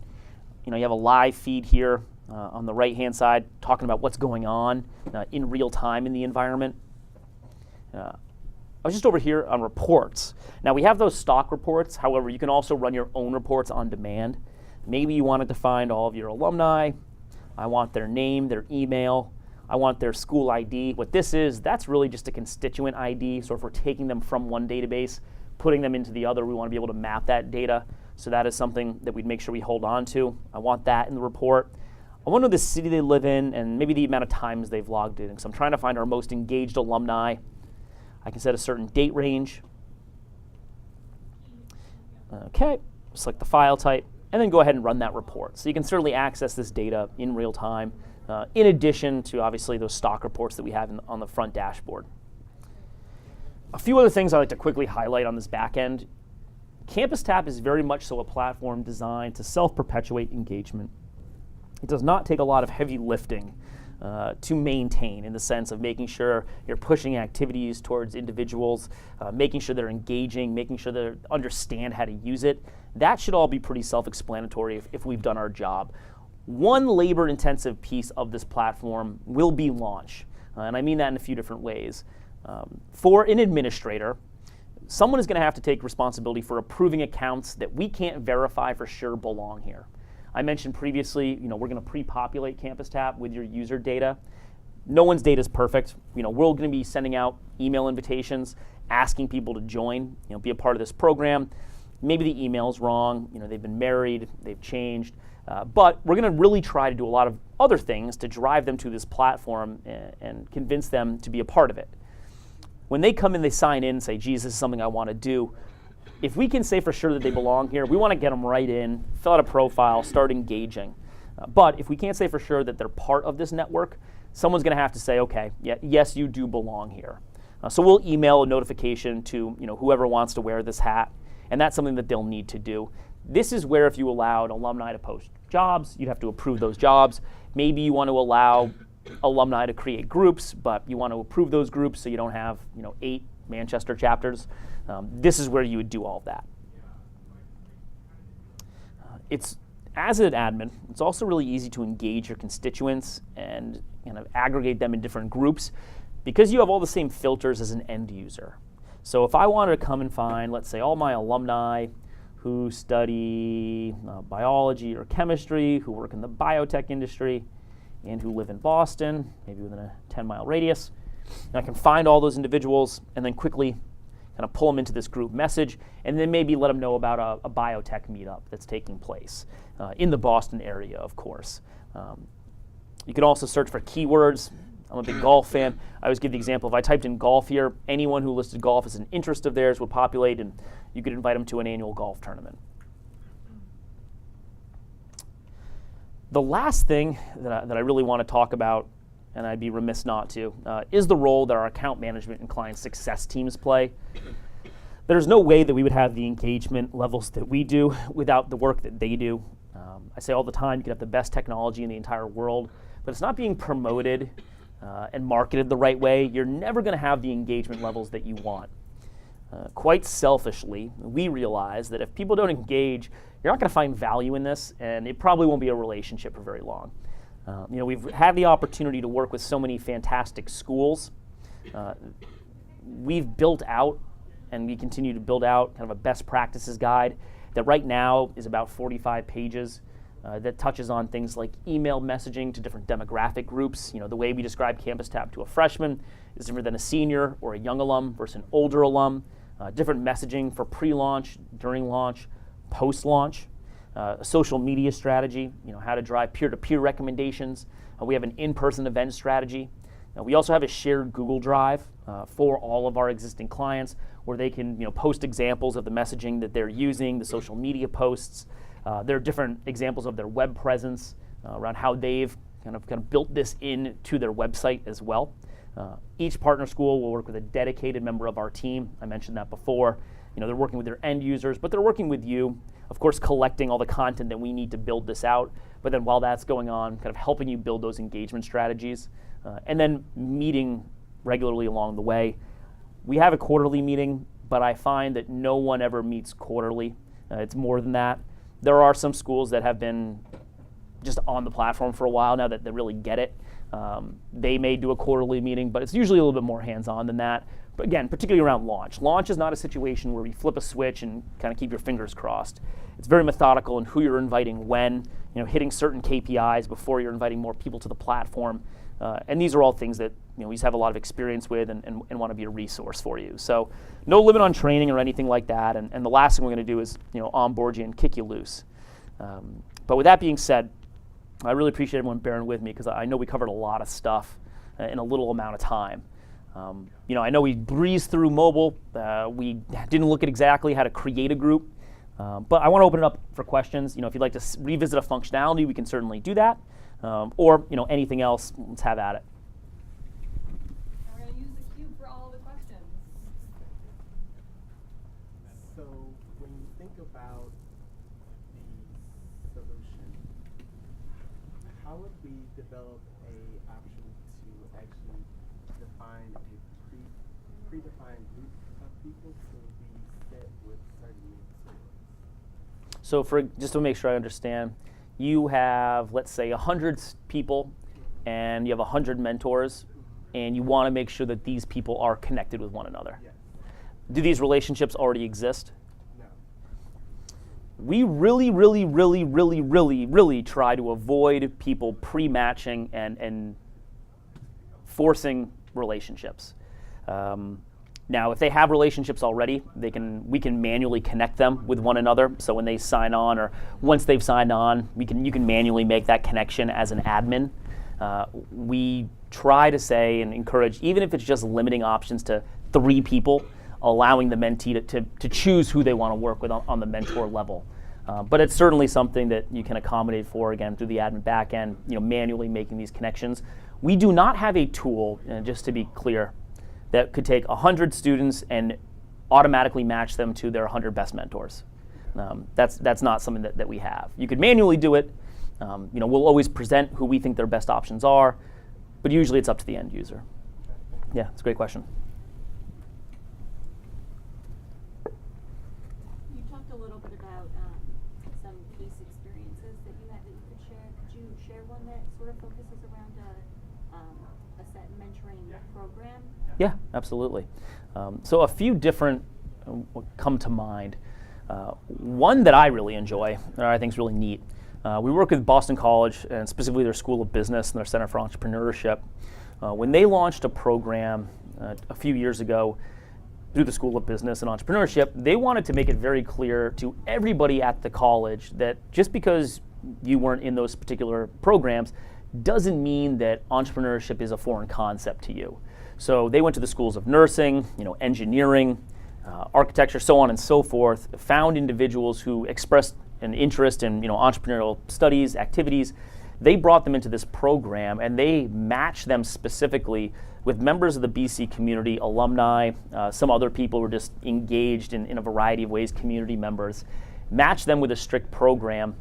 [SPEAKER 1] You have a live feed here on the right-hand side talking about what's going on in real time in the environment. I was just over here on reports. Now we have those stock reports. However, you can also run your own reports on demand. Maybe you wanted to find all of your alumni. I want their name, their email. I want their school ID. What this is, that's really just a constituent ID. So if we're taking them from one database, putting them into the other, we want to be able to map that data. So that is something that we'd make sure we hold on to. I want that in the report. I want to know the city they live in and maybe the amount of times they've logged in. So I'm trying to find our most engaged alumni. I can set a certain date range. Okay, select the file type, and then go ahead and run that report. So you can certainly access this data in real time, in addition to obviously those stock reports that we have on the front dashboard. A few other things I'd like to quickly highlight on this back end. CampusTap is very much so a platform designed to self-perpetuate engagement. It does not take a lot of heavy lifting to maintain, in the sense of making sure you're pushing activities towards individuals, making sure they're engaging, making sure they understand how to use it. That should all be pretty self-explanatory if we've done our job. One labor-intensive piece of this platform will be launch, and I mean that in a few different ways. For an administrator, someone is going to have to take responsibility for approving accounts that we can't verify for sure belong here. I mentioned previously, we're going to pre-populate CampusTap with your user data. No one's data is perfect. We're going to be sending out email invitations, asking people to join, be a part of this program. Maybe the email's wrong. They've been married, they've changed, but we're going to really try to do a lot of other things to drive them to this platform and convince them to be a part of it. When they come in, they sign in and say, geez, this is something I want to do. If we can say for sure that they belong here, we want to get them right in, fill out a profile, start engaging. But if we can't say for sure that they're part of this network, someone's going to have to say, okay, yes, you do belong here. So we'll email a notification to whoever wants to wear this hat, and that's something that they'll need to do. This is where if you allowed alumni to post jobs, you'd have to approve those jobs. Maybe you want to allow alumni to create groups, but you want to approve those groups so you don't have 8 Manchester chapters. This is where you would do all of that. As an admin, it's also really easy to engage your constituents and kind of aggregate them in different groups because you have all the same filters as an end user. So if I wanted to come and find, let's say, all my alumni who study biology or chemistry, who work in the biotech industry, and who live in Boston, maybe within a 10-mile radius, and I can find all those individuals and then quickly kind of pull them into this group message, and then maybe let them know about a biotech meetup that's taking place in the Boston area, of course. You can also search for keywords. I'm a big golf fan. I always give the example, if I typed in golf here, anyone who listed golf as an interest of theirs would populate, and you could invite them to an annual golf tournament. The last thing that I really want to talk about, and I'd be remiss not to, is the role that our account management and client success teams play. There's no way that we would have the engagement levels that we do without the work that they do. I say all the time, you can have the best technology in the entire world, but it's not being promoted and marketed the right way. You're never going to have the engagement levels that you want. Quite selfishly, we realize that if people don't engage, you're not going to find value in this, and it probably won't be a relationship for very long. We've had the opportunity to work with so many fantastic schools. We've built out, and we continue to build out, kind of a best practices guide that right now is about 45 pages that touches on things like email messaging to different demographic groups. The way we describe Campus Tab to a freshman is different than a senior or a young alum versus an older alum. Different messaging for pre-launch, during launch, post-launch. Social media strategy, how to drive peer-to-peer recommendations. We have an in-person event strategy. We also have a shared Google Drive for all of our existing clients where they can post examples of the messaging that they're using, the social media posts. There are different examples of their web presence around how they've kind of built this into their website as well. Each partner school will work with a dedicated member of our team. I mentioned that before. They're working with their end users, but they're working with you, of course, collecting all the content that we need to build this out. But then while that's going on, kind of helping you build those engagement strategies, and then meeting regularly along the way. We have a quarterly meeting, but I find that no one ever meets quarterly. It's more than that. There are some schools that have been just on the platform for a while now that they really get it. They may do a quarterly meeting, but it's usually a little bit more hands-on than that. But again, particularly around launch. Launch is not a situation where you flip a switch and kind of keep your fingers crossed. It's very methodical in who you're inviting when, hitting certain KPIs before you're inviting more people to the platform. And these are all things that we just have a lot of experience with and want to be a resource for you. So no limit on training or anything like that. And the last thing we're going to do is onboard you and kick you loose. But with that being said, I really appreciate everyone bearing with me because I know we covered a lot of stuff in a little amount of time. I know we breezed through mobile. We didn't look at exactly how to create a group. But I want to open it up for questions. If you'd like to revisit a functionality, we can certainly do that. Or anything else, let's have at it.
[SPEAKER 2] We're going to use the cube for all the questions.
[SPEAKER 4] So when you think about the solution, how would we develop a option to actually define a predefined group of people to be set with certain mentors?
[SPEAKER 1] So just to make sure I understand, you have, let's say, 100 people, and you have 100 mentors, and you want to make sure that these people are connected with one another.
[SPEAKER 4] Yes.
[SPEAKER 1] Do these relationships already exist?
[SPEAKER 4] No.
[SPEAKER 1] We really, really, really, really, really, really try to avoid people pre-matching and forcing relationships. Now, if they have relationships already, we can manually connect them with one another. So when they sign on, or once they've signed on, you can manually make that connection as an admin. We try to say and encourage, even if it's just limiting options to 3 people, allowing the mentee to choose who they want to work with on the mentor level. But it's certainly something that you can accommodate for, again, through the admin backend, manually making these connections. We do not have a tool, just to be clear, that could take 100 students and automatically match them to their 100 best mentors. That's not something that we have. You could manually do it. We'll always present who we think their best options are, but usually it's up to the end user. Yeah, it's a great question.
[SPEAKER 2] You talked a little bit about some case experiences that you had that you could share. Could you share one that sort of focuses around a set mentoring program?
[SPEAKER 1] Yeah, absolutely. So a few different come to mind. One that I really enjoy, or I think is really neat. We work with Boston College, and specifically their School of Business and their Center for Entrepreneurship. When they launched a program a few years ago through the School of Business and Entrepreneurship, they wanted to make it very clear to everybody at the college that just because you weren't in those particular programs doesn't mean that entrepreneurship is a foreign concept to you. So they went to the schools of nursing, engineering, architecture, so on and so forth, found individuals who expressed an interest in entrepreneurial studies, activities. They brought them into this program and they matched them specifically with members of the BC community, alumni, some other people who were just engaged in a variety of ways, community members, matched them with a strict program.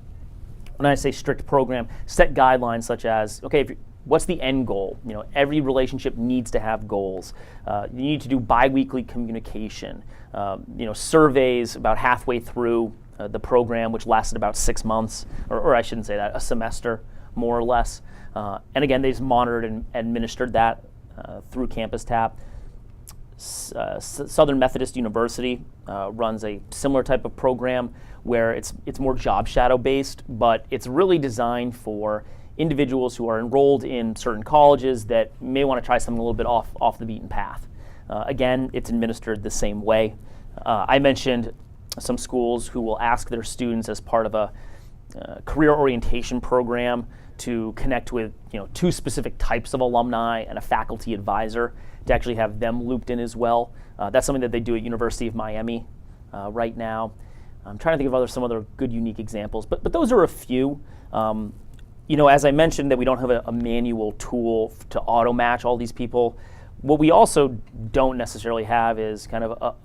[SPEAKER 1] When I say strict program, set guidelines such as, okay, what's the end goal? Every relationship needs to have goals. You need to do biweekly communication. Surveys about halfway through the program, which lasted about 6 months, or I shouldn't say that, a semester, more or less. And again, they just monitored and administered that through Campus Tap. Southern Methodist University runs a similar type of program where it's more job shadow based, but it's really designed for individuals who are enrolled in certain colleges that may want to try something a little bit off the beaten path. Again, it's administered the same way. I mentioned some schools who will ask their students as part of a career orientation program to connect with 2 specific types of alumni and a faculty advisor to actually have them looped in as well. That's something that they do at University of Miami right now. I'm trying to think of some other good, unique examples, but those are a few. As I mentioned that we don't have a manual tool to auto-match all these people, what we also don't necessarily have is kind of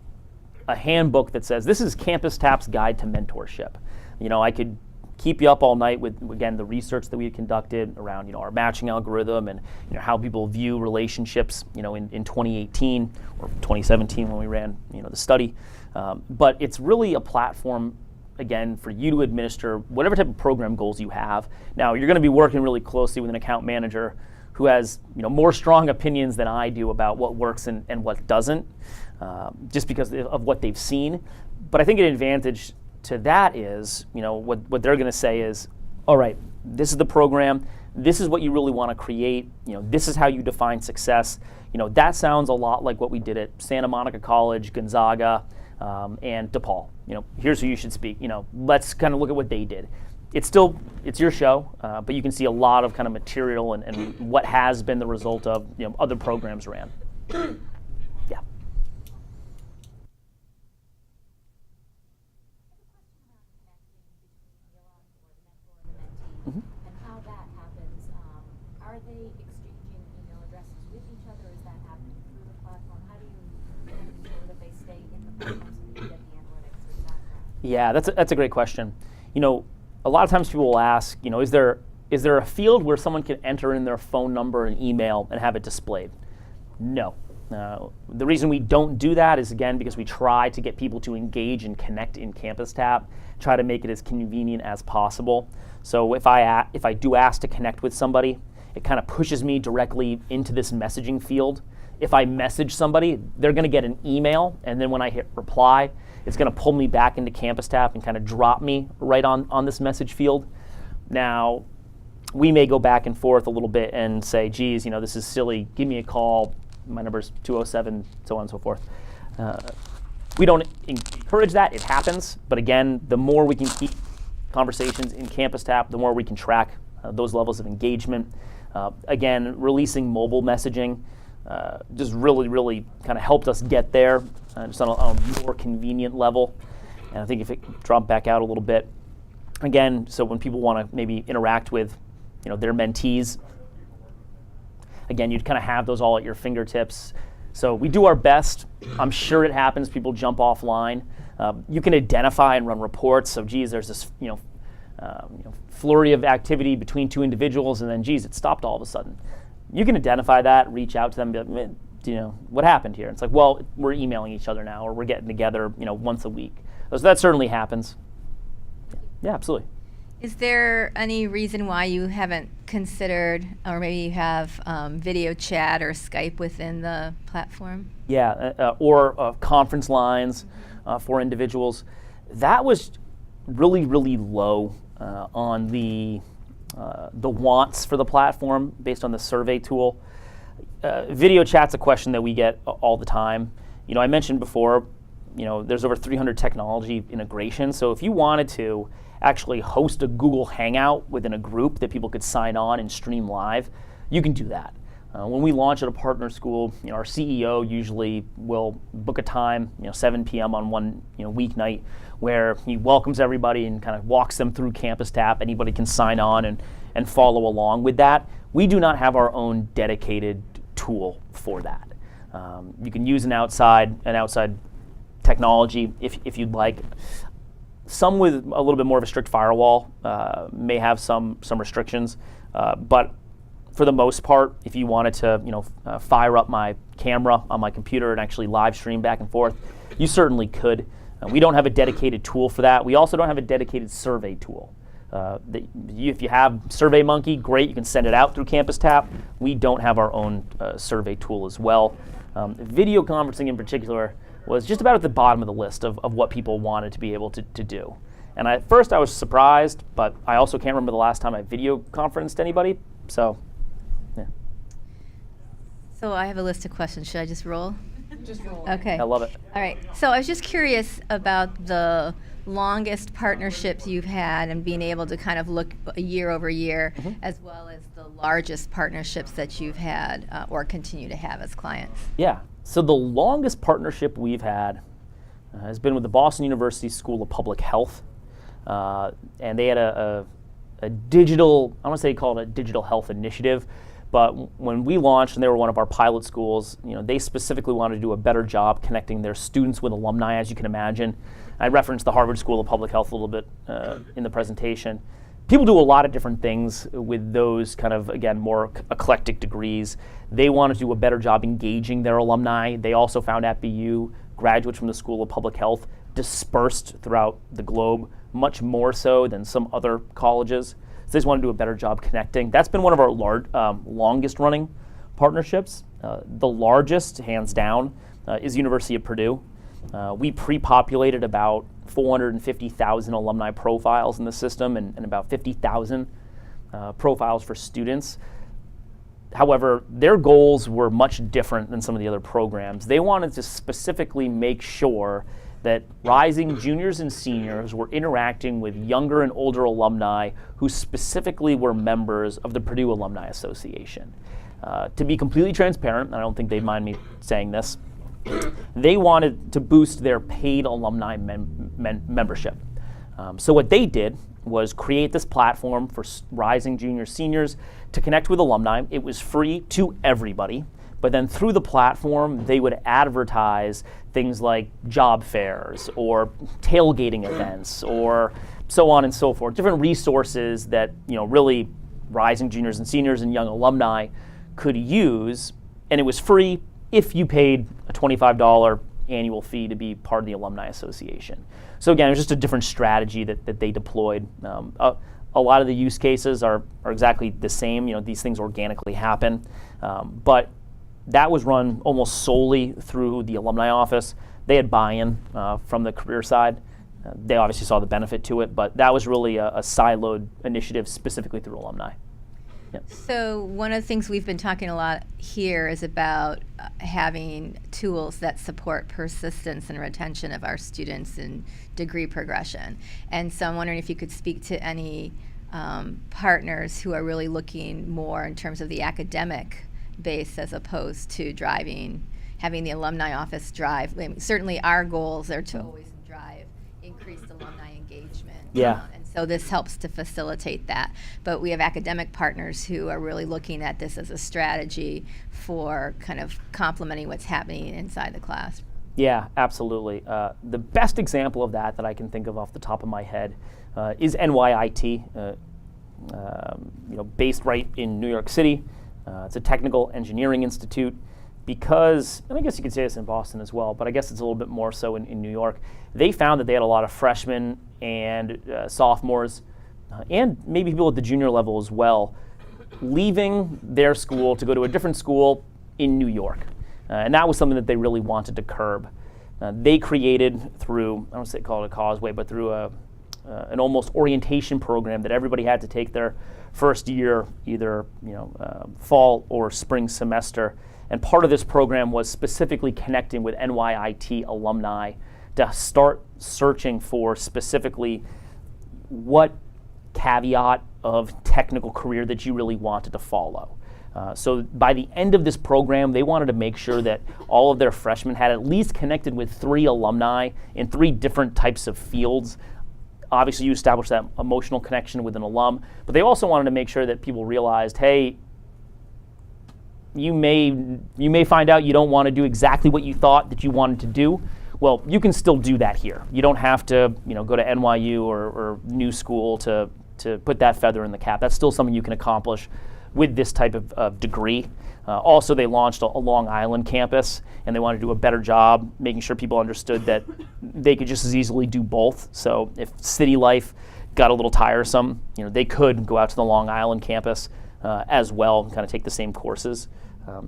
[SPEAKER 1] a handbook that says, this is Campus Tap's guide to mentorship. I could keep you up all night with, again, the research that we had conducted around, our matching algorithm and, how people view relationships, in 2018 or 2017 when we ran, the study. But it's really a platform, again, for you to administer whatever type of program goals you have. Now, you're going to be working really closely with an account manager who has, more strong opinions than I do about what works and what doesn't, just because of what they've seen. But I think an advantage to that is, what they're going to say is, all right, this is the program, this is what you really want to create, this is how you define success. That sounds a lot like what we did at Santa Monica College, Gonzaga, and DePaul. Here's who you should speak. Let's kind of look at what they did. It's your show, but you can see a lot of kind of material and what has been the result of other programs ran. Yeah.
[SPEAKER 5] And how that happens. Are they exchanging email addresses with each other? Is that happening through the platform? How do you ensure that they stay in the platform so that you get the analytics or the background?
[SPEAKER 1] Yeah, that's a great question. A lot of times people will ask, is there a field where someone can enter in their phone number and email and have it displayed? No. The reason we don't do that is, again, because we try to get people to engage and connect in Campus Tap, try to make it as convenient as possible. So if I do ask to connect with somebody, it kind of pushes me directly into this messaging field. If I message somebody, they're going to get an email, and then when I hit reply, it's going to pull me back into Campus Tap and kind of drop me right on this message field. Now, we may go back and forth a little bit and say, geez, this is silly, give me a call, my number's 207, so on and so forth. We don't encourage that, it happens, but again, the more we can keep conversations in Campus Tap, the more we can track those levels of engagement. Again, releasing mobile messaging just really kind of helped us get there, just on a more convenient level. And I think if it dropped back out a little bit, again, so when people want to maybe interact with their mentees, again, you'd kind of have those all at your fingertips. So we do our best. I'm sure it happens. People jump offline. You can identify and run reports. So, geez, there's this flurry of activity between 2 individuals, and then, geez, it stopped all of a sudden. you can identify that, reach out to them, and be like, you know, what happened here? It's like, well, we're emailing each other now, or we're getting together, you know, once a week. So that certainly happens. Yeah, absolutely.
[SPEAKER 6] Is there any reason why you haven't considered, or maybe you have video chat or Skype within the platform?
[SPEAKER 1] Yeah, or conference lines for individuals. That was really, really low on the wants for the platform based on the survey tool. Video chat's a question that we get all the time. You know, I mentioned before, you know, there's over 300 technology integrations. So if you wanted to actually host a Google Hangout within a group that people could sign on and stream live, you can do that. When we launch at a partner school, you know, our CEO usually will book a time, you know, 7 p.m. on one, you know, weeknight, where he welcomes everybody and kind of walks them through Campus Tap. Anybody can sign on and follow along with that. We do not have our own dedicated tool for that. You can use an outside technology if you'd like. Some with a little bit more of a strict firewall may have some restrictions, but for the most part, if you wanted to, you know, fire up my camera on my computer and actually live stream back and forth, you certainly could. We don't have a dedicated tool for that. We also don't have a dedicated survey tool. If you have SurveyMonkey, great, you can send it out through Campus Tap. We don't have our own survey tool as well. Video conferencing in particular was just about at the bottom of the list of what people wanted to be able to do. And at first I was surprised, but I also can't remember the last time I video conferenced anybody, so yeah.
[SPEAKER 6] So I have a list of questions. Should I just roll?
[SPEAKER 2] Just roll.
[SPEAKER 6] Okay.
[SPEAKER 1] I love it.
[SPEAKER 6] All right. So I was just curious about the longest partnerships you've had and being able to kind of look year over year, as well as the largest partnerships that you've had or continue to have as clients.
[SPEAKER 1] Yeah. So the longest partnership we've had has been with the Boston University School of Public Health, and they had a digital, I want to say call it a digital health initiative, but when we launched and they were one of our pilot schools, you know, they specifically wanted to do a better job connecting their students with alumni, as you can imagine. I referenced the Harvard School of Public Health a little bit in the presentation. People do a lot of different things with those kind of, again, more eclectic degrees. They wanted to do a better job engaging their alumni. They also found at BU graduates from the School of Public Health dispersed throughout the globe, much more so than some other colleges. So they just want to do a better job connecting. That's been one of our longest running partnerships. The largest, hands down, is University of Purdue. We pre-populated about 450,000 alumni profiles in the system and about 50,000 profiles for students. However, their goals were much different than some of the other programs. They wanted to specifically make sure that rising juniors and seniors were interacting with younger and older alumni who specifically were members of the Purdue Alumni Association. To be completely transparent, and I don't think they'd mind me saying this, they wanted to boost their paid alumni membership. So what they did was create this platform for rising juniors, seniors to connect with alumni. It was free to everybody. But then through the platform, they would advertise things like job fairs or tailgating events or so on and so forth, different resources that, you know, really rising juniors and seniors and young alumni could use. And it was free if you paid a $25 annual fee to be part of the Alumni Association. So again, it was just a different strategy that they deployed. A lot of the use cases are exactly the same. You know, these things organically happen, but that was run almost solely through the alumni office. They had buy-in from the career side. They obviously saw the benefit to it, but that was really a siloed initiative specifically through alumni. Yep.
[SPEAKER 6] So one of the things we've been talking a lot here is about having tools that support persistence and retention of our students in degree progression. And so I'm wondering if you could speak to any partners who are really looking more in terms of the academic base as opposed to having the alumni office drive. I mean, certainly our goals are to always drive increased alumni engagement.
[SPEAKER 1] Yeah.
[SPEAKER 6] And so this helps to facilitate that. But we have academic partners who are really looking at this as a strategy for kind of complementing what's happening inside the class.
[SPEAKER 1] Yeah, absolutely. The best example of that I can think of off the top of my head is NYIT, based right in New York City. It's a technical engineering institute because, and I guess you could say this in Boston as well, but I guess it's a little bit more so in New York. They found that they had a lot of freshmen and sophomores and maybe people at the junior level as well leaving their school to go to a different school in New York. And that was something that they really wanted to curb. They created through, I don't say call it a causeway, but through an almost orientation program that everybody had to take their first year, either fall or spring semester. And part of this program was specifically connecting with NYIT alumni to start searching for specifically what caveat of technical career that you really wanted to follow. So by the end of this program, they wanted to make sure that all of their freshmen had at least connected with 3 alumni in 3 different types of fields. Obviously, you establish that emotional connection with an alum, but they also wanted to make sure that people realized, hey, you may find out you don't want to do exactly what you thought that you wanted to do. Well, you can still do that here. You don't have to, go to NYU or New School to put that feather in the cap. That's still something you can accomplish with this type of degree. Also, they launched a Long Island campus, and they wanted to do a better job making sure people understood that they could just as easily do both. So if city life got a little tiresome, they could go out to the Long Island campus as well and kind of take the same courses.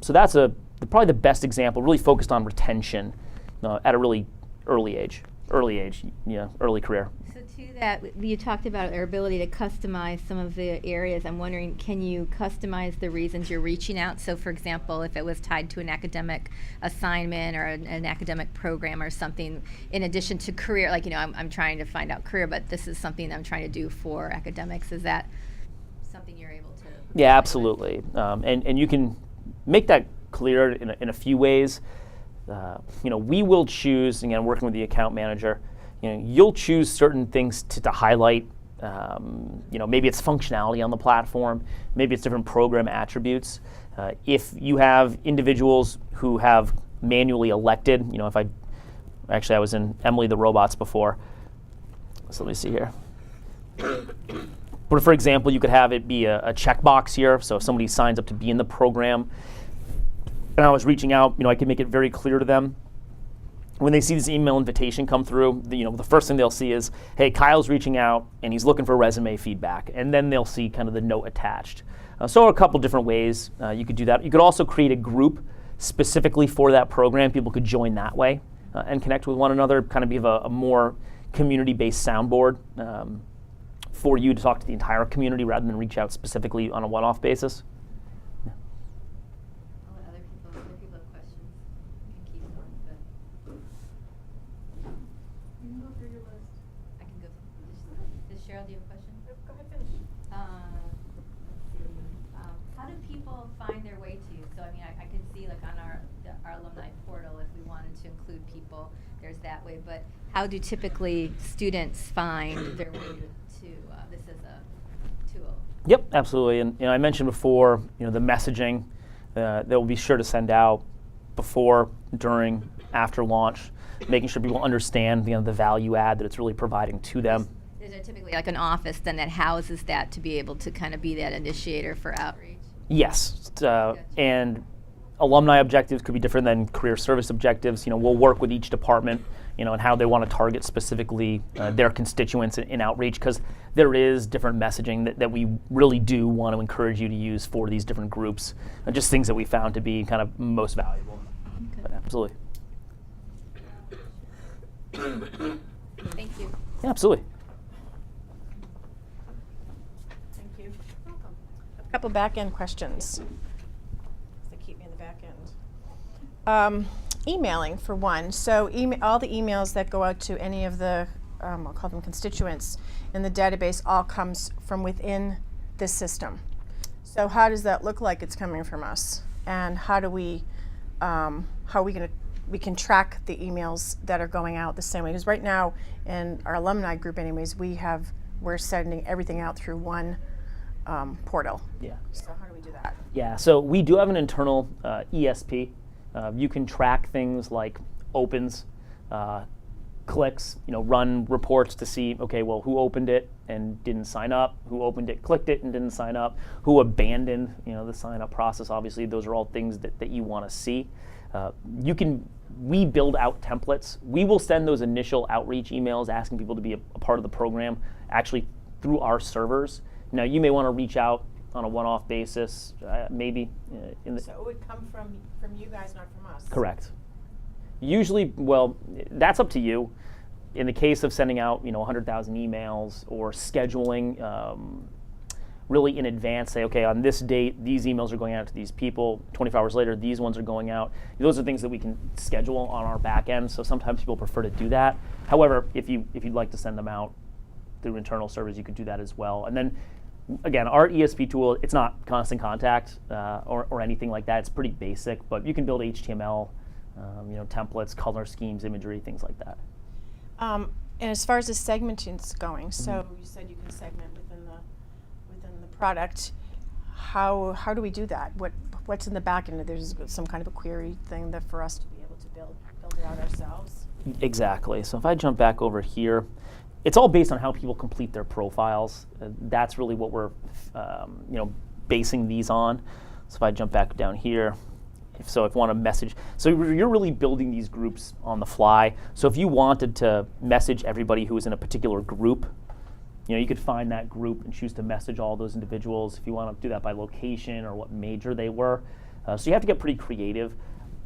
[SPEAKER 1] So that's probably the best example, really focused on retention at a really early career.
[SPEAKER 6] So to that, you talked about our ability to customize some of the areas. I'm wondering, can you customize the reasons you're reaching out? So for example, if it was tied to an academic assignment or an academic program or something, in addition to career, like, I'm trying to find out career, but this is something I'm trying to do for academics. Is that something you're able to?
[SPEAKER 1] Yeah, absolutely. And you can make that clear in a few ways. We will choose, again, working with the account manager, you'll choose certain things to highlight. Maybe it's functionality on the platform, maybe it's different program attributes. If you have individuals who have manually elected, I was in Emily the Robots before, so let me see here. But for example, you could have it be a checkbox here, so if somebody signs up to be in the program, and I was reaching out, I could make it very clear to them. When they see this email invitation come through, the first thing they'll see is, hey, Kyle's reaching out and he's looking for resume feedback. And then they'll see kind of the note attached. So a couple different ways you could do that. You could also create a group specifically for that program. People could join that way and connect with one another, kind of be a more community-based soundboard for you to talk to the entire community rather than reach out specifically on a one-off basis.
[SPEAKER 6] Cheryl, do you have a question? Go ahead, finish. How do people find their way to you? So, I can see on our alumni portal, if we wanted to include people, there's that way. But how do typically students find their way to this as a tool?
[SPEAKER 1] Yep, absolutely. And I mentioned before, the messaging that we'll be sure to send out before, during, after launch, making sure people understand the value add that it's really providing to them.
[SPEAKER 6] Is there typically an office then that houses that to be able to kind of be that initiator for outreach?
[SPEAKER 1] Yes, and alumni objectives could be different than career service objectives. We'll work with each department, and how they want to target specifically their constituents in outreach, because there is different messaging that we really do want to encourage you to use for these different groups, just things that we found to be kind of most valuable.
[SPEAKER 6] Okay.
[SPEAKER 1] But absolutely.
[SPEAKER 6] Thank you.
[SPEAKER 1] Yeah, absolutely.
[SPEAKER 7] A couple back-end questions. They keep me in the back end. Emailing, for one. So all the emails that go out to any of the, I'll call them constituents, in the database all comes from within this system. So how does that look like it's coming from us? And how are we can track the emails that are going out the same way? Because right now, in our alumni group anyways, we're sending everything out through one portal.
[SPEAKER 1] Yeah.
[SPEAKER 7] So how do we do that?
[SPEAKER 1] Yeah, so we do have an internal ESP. You can track things like opens, clicks, run reports to see, okay, well, who opened it and didn't sign up, who opened it, clicked it and didn't sign up, who abandoned, the sign up process. Obviously, those are all things that you want to see. We build out templates. We will send those initial outreach emails asking people to be a part of the program actually through our servers. Now, you may want to reach out on a one-off basis, maybe.
[SPEAKER 7] So it would come from you guys, not from us?
[SPEAKER 1] Correct. Usually, well, that's up to you. In the case of sending out, 100,000 emails or scheduling really in advance, say, okay, on this date, these emails are going out to these people. 24 hours later, these ones are going out. Those are things that we can schedule on our back end. So sometimes people prefer to do that. However, if you'd like to send them out through internal servers, you could do that as well. And then, again, our ESP tool, it's not constant contact or anything like that. It's pretty basic, but you can build HTML, templates, color schemes, imagery, things like that.
[SPEAKER 7] And as far as the segmenting's going, so you said you can segment within the product. How do we do that? What's in the back end? There's some kind of a query thing that for us to be able to build it out ourselves.
[SPEAKER 1] Exactly. So if I jump back over here, it's all based on how people complete their profiles. That's really what we're basing these on. So if I jump back down here, if I want to message, so you're really building these groups on the fly. So if you wanted to message everybody who is in a particular group, you could find that group and choose to message all those individuals if you want to do that by location or what major they were. So you have to get pretty creative.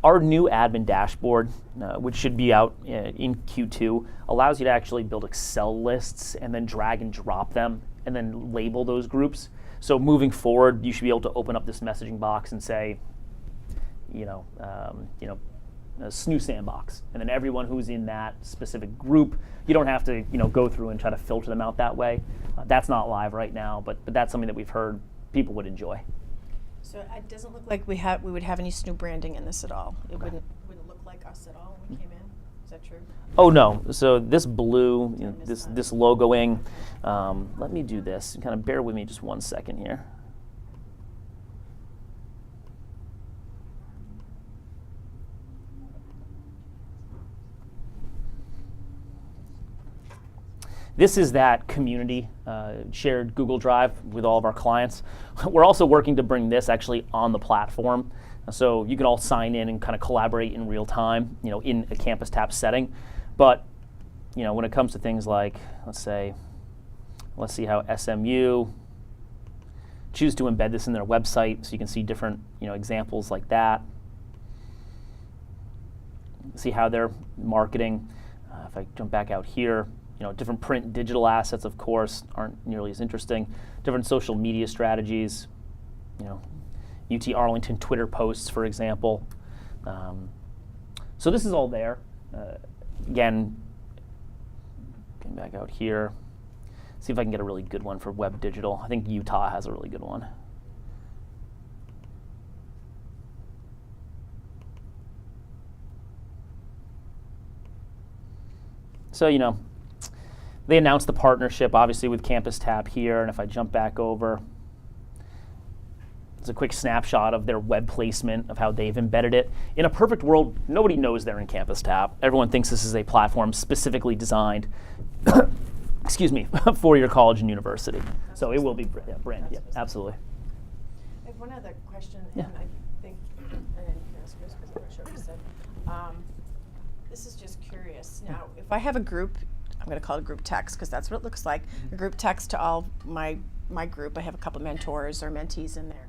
[SPEAKER 1] Our new admin dashboard, which should be out in Q2, allows you to actually build Excel lists and then drag and drop them and then label those groups. So moving forward, you should be able to open up this messaging box and say, SNU Sandbox, and then everyone who's in that specific group, you don't have to go through and try to filter them out that way. That's not live right now, but that's something that we've heard people would enjoy.
[SPEAKER 7] So it doesn't look like we would have any SNU branding in this at all. It wouldn't look like us at all when we came in. Is that true?
[SPEAKER 1] Oh no. So this blue, this logoing. Let me do this. Kind of bear with me just 1 second here. This is that community shared Google Drive with all of our clients. We're also working to bring this actually on the platform. So you can all sign in and kind of collaborate in real time, in a Campus Tap setting. But, when it comes to things like, let's see how SMU choose to embed this in their website so you can see different, examples like that. See how they're marketing. If I jump back out here, different print digital assets, of course, aren't nearly as interesting. Different social media strategies, UT Arlington Twitter posts, for example. So this is all there. Again, getting back out here, see if I can get a really good one for web digital. I think Utah has a really good one. So, they announced the partnership, obviously, with Campus Tap here, and if I jump back over, it's a quick snapshot of their web placement, of how they've embedded it. In a perfect world, nobody knows they're in Campus Tap. Everyone thinks this is a platform specifically designed, excuse me, for your college and university. So it will be branded, yeah, absolutely.
[SPEAKER 7] I have one other question,
[SPEAKER 1] Yeah.
[SPEAKER 7] and I think, and you can ask this because I'm not sure what you said. This is just curious. Now, if I have a group, I'm going to call it a group text because that's what it looks like. A group text to all my group. I have a couple mentors or mentees in there.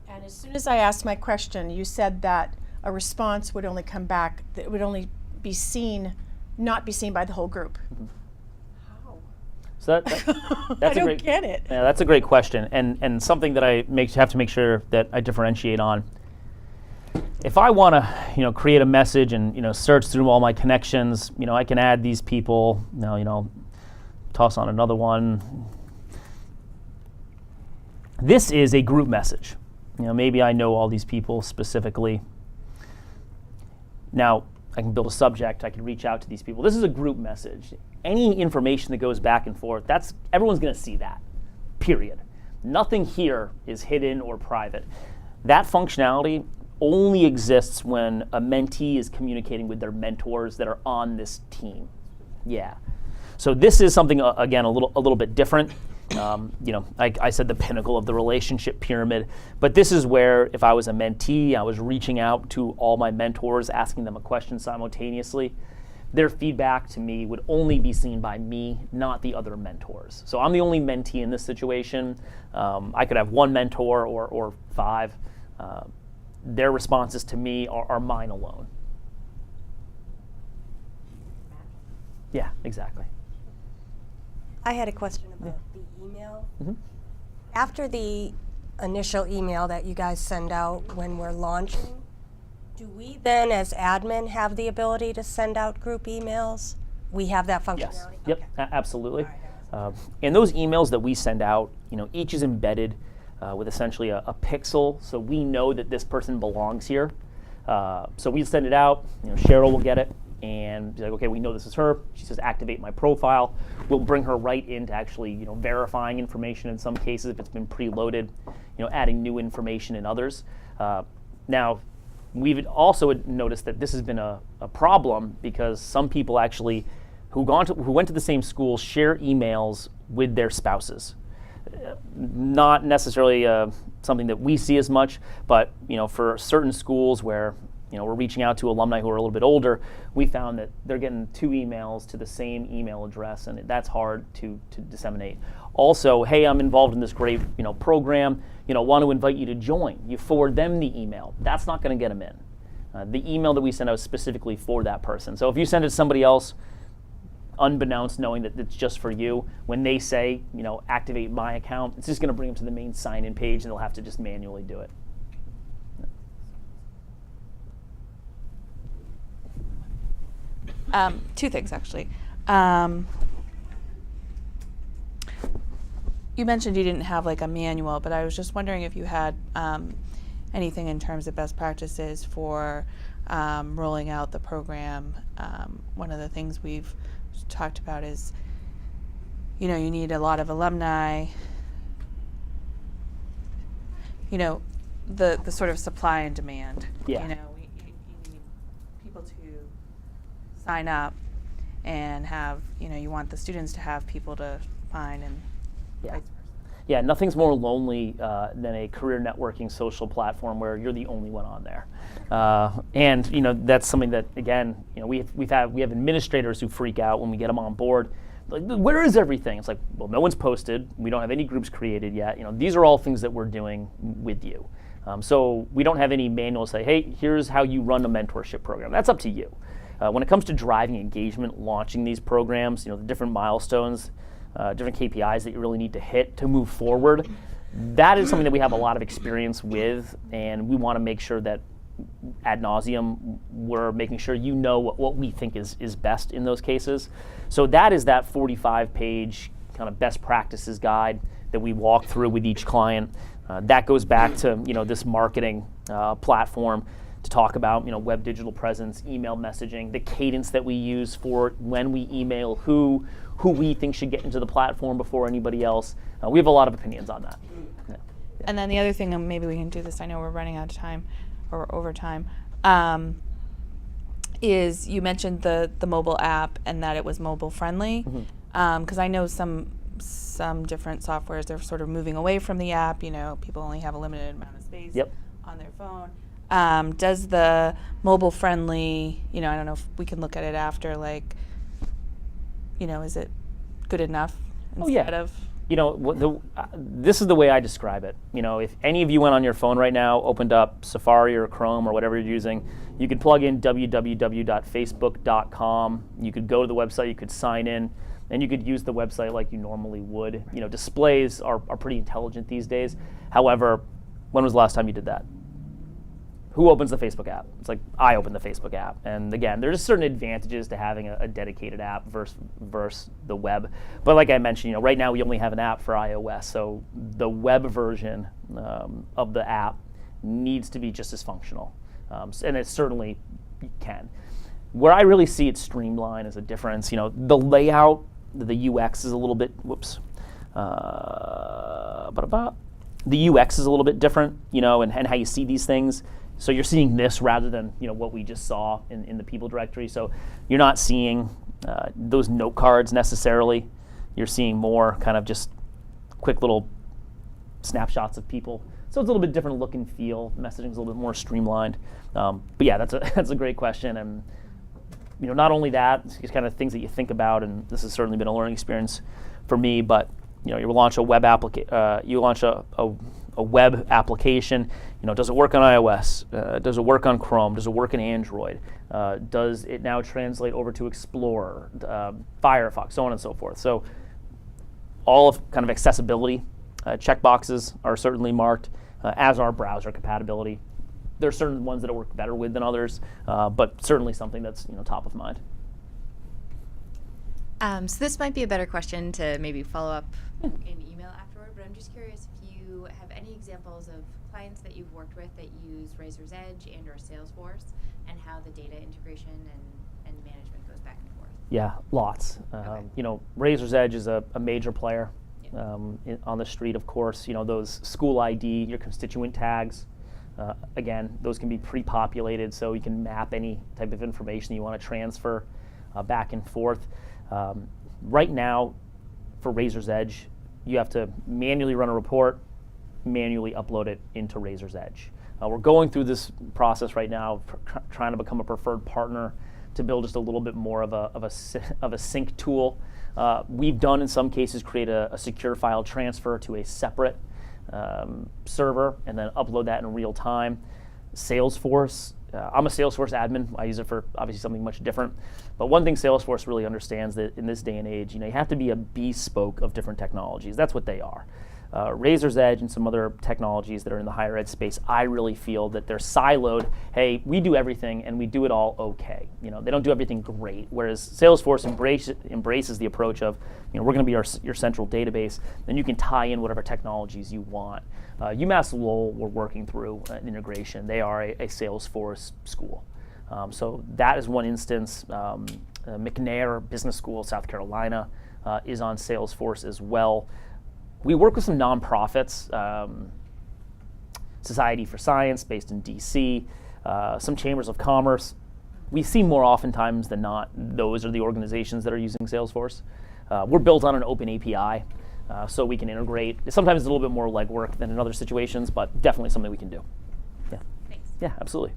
[SPEAKER 7] And as soon as I asked my question, you said that a response would only come back, that it would only be seen, not be seen by the whole group.
[SPEAKER 1] Mm-hmm.
[SPEAKER 7] How?
[SPEAKER 1] So that's
[SPEAKER 7] I don't get it.
[SPEAKER 1] Yeah, that's a great question, and something that I have to make sure that I differentiate on. If I want to, create a message and search through all my connections, I can add these people. Now, toss on another one. This is a group message. Maybe I know all these people specifically. Now, I can build a subject. I can reach out to these people. This is a group message. Any information that goes back and forth, everyone's going to see that. Period. Nothing here is hidden or private. That functionality only exists when a mentee is communicating with their mentors that are on this team. Yeah. So this is something, again, a little bit different. I said the pinnacle of the relationship pyramid, but this is where if I was a mentee, I was reaching out to all my mentors, asking them a question simultaneously. Their feedback to me would only be seen by me, not the other mentors. So I'm the only mentee in this situation. I could have one mentor or 5. Their responses to me are mine alone. Yeah, exactly.
[SPEAKER 8] I had a question about the email.
[SPEAKER 1] Mm-hmm.
[SPEAKER 8] After the initial email that you guys send out when we're launching, do we then as admin have the ability to send out group emails? We have that functionality?
[SPEAKER 1] Yes. Yep.
[SPEAKER 8] Okay.
[SPEAKER 1] Absolutely. And those emails that we send out, each is embedded with essentially a pixel, so we know that this person belongs here. So we send it out. Cheryl will get it and be like, okay, we know this is her. She says, activate my profile. We'll bring her right into actually, verifying information in some cases if it's been preloaded, adding new information in others. Now, we've also noticed that this has been a problem because some people actually who went to the same school share emails with their spouses. Not necessarily something that we see as much, but for certain schools where we're reaching out to alumni who are a little bit older, we found that they're getting 2 emails to the same email address, and that's hard to disseminate. Also, hey, I'm involved in this great program. Want to invite you to join. You forward them the email. That's not going to get them in. The email that we send out is specifically for that person. So if you send it to somebody else, unbeknownst, knowing that it's just for you, when they say, activate my account, it's just going to bring them to the main sign-in page, and they'll have to just manually do it.
[SPEAKER 9] Two things, actually. You mentioned you didn't have like a manual, but I was just wondering if you had anything in terms of best practices for rolling out the program. One of the things we've talked about is, you need a lot of alumni, the sort of supply and demand.
[SPEAKER 1] Yeah.
[SPEAKER 9] You need people to sign up and have, you want the students to have people to find and vice versa.
[SPEAKER 1] Yeah, nothing's more lonely than a career networking social platform where you're the only one on there. And that's something that, again, we have administrators who freak out when we get them on board. Like, where is everything? It's like, well, no one's posted. We don't have any groups created yet. These are all things that we're doing with you. So we don't have any manuals say, hey, here's how you run a mentorship program. That's up to you. When it comes to driving engagement, launching these programs, the different milestones, different KPIs that you really need to hit to move forward, that is something that we have a lot of experience with, and we want to make sure that ad nauseum we're making sure what we think is best in those cases. So that is that 45-page kind of best practices guide that we walk through with each client. That goes back to this marketing platform to talk about web digital presence, email messaging, the cadence that we use for when we email who we think should get into the platform before anybody else. We have a lot of opinions on that. Yeah.
[SPEAKER 9] And then the other thing, and maybe we can do this, I know we're running out of time or over time, is you mentioned the mobile app and that it was mobile friendly. Because I know some different softwares, they're sort of moving away from the app. People only have a limited amount of space on their phone. Does the mobile friendly, I don't know if we can look at it after, like, is it good enough instead of?
[SPEAKER 1] This is the way I describe it. If any of you went on your phone right now, opened up Safari or Chrome or whatever you're using, you could plug in www.facebook.com. You could go to the website, you could sign in, and you could use the website like you normally would. Displays are pretty intelligent these days. However, when was the last time you did that? Who opens the Facebook app? It's like, I open the Facebook app. And again, there's certain advantages to having a dedicated app versus the web. But like I mentioned, right now we only have an app for iOS, so the web version of the app needs to be just as functional. And it certainly can. Where I really see it streamline is a difference. The layout, the UX is a little bit, the UX is a little bit different, and how you see these things. So you're seeing this rather than what we just saw in the people directory. So you're not seeing those note cards necessarily. You're seeing more kind of just quick little snapshots of people. So it's a little bit different look and feel. Messaging's a little bit more streamlined. But yeah, that's a great question. And not only that, it's kind of things that you think about, and this has certainly been a learning experience for me. But you launch a web web application. Does it work on iOS? Does it work on Chrome? Does it work in Android? Does it now translate over to Explorer, Firefox, so on and so forth? So all of kind of accessibility checkboxes are certainly marked, as are browser compatibility. There are certain ones that it work better with than others, but certainly something that's top of mind.
[SPEAKER 6] So this might be a better question to maybe follow up in email afterward, but I'm just curious if you have any examples of clients that you've worked with that use Razor's Edge and or Salesforce, and how the data integration and management goes back and forth.
[SPEAKER 1] Yeah, lots.
[SPEAKER 6] Okay.
[SPEAKER 1] Razor's Edge is a major player on the street, of course. Those school ID, your constituent tags, again, those can be pre-populated, so you can map any type of information you want to transfer back and forth. Right now, for Razor's Edge, you have to manually run a report, manually upload it into Razor's Edge. We're going through this process right now, trying to become a preferred partner to build just a little bit more of a sync tool. We've done, in some cases, create a secure file transfer to a separate server and then upload that in real time. Salesforce, I'm a Salesforce admin. I use it for obviously something much different. But one thing Salesforce really understands that in this day and age, you have to be a bespoke of different technologies. That's what they are. Razor's Edge and some other technologies that are in the higher ed space, I really feel that they're siloed. Hey, we do everything and we do it all okay. They don't do everything great. Whereas Salesforce embraces the approach of, we're going to be your central database. Then you can tie in whatever technologies you want. UMass Lowell, we're working through an integration. They are a Salesforce school. So that is one instance. McNair Business School, South Carolina, is on Salesforce as well. We work with some nonprofits, Society for Science, based in DC, some chambers of commerce. We see more oftentimes than not, those are the organizations that are using Salesforce. We're built on an open API, so we can integrate. Sometimes it's a little bit more legwork than in other situations, but definitely something we can do. Yeah.
[SPEAKER 6] Thanks.
[SPEAKER 1] Yeah, absolutely.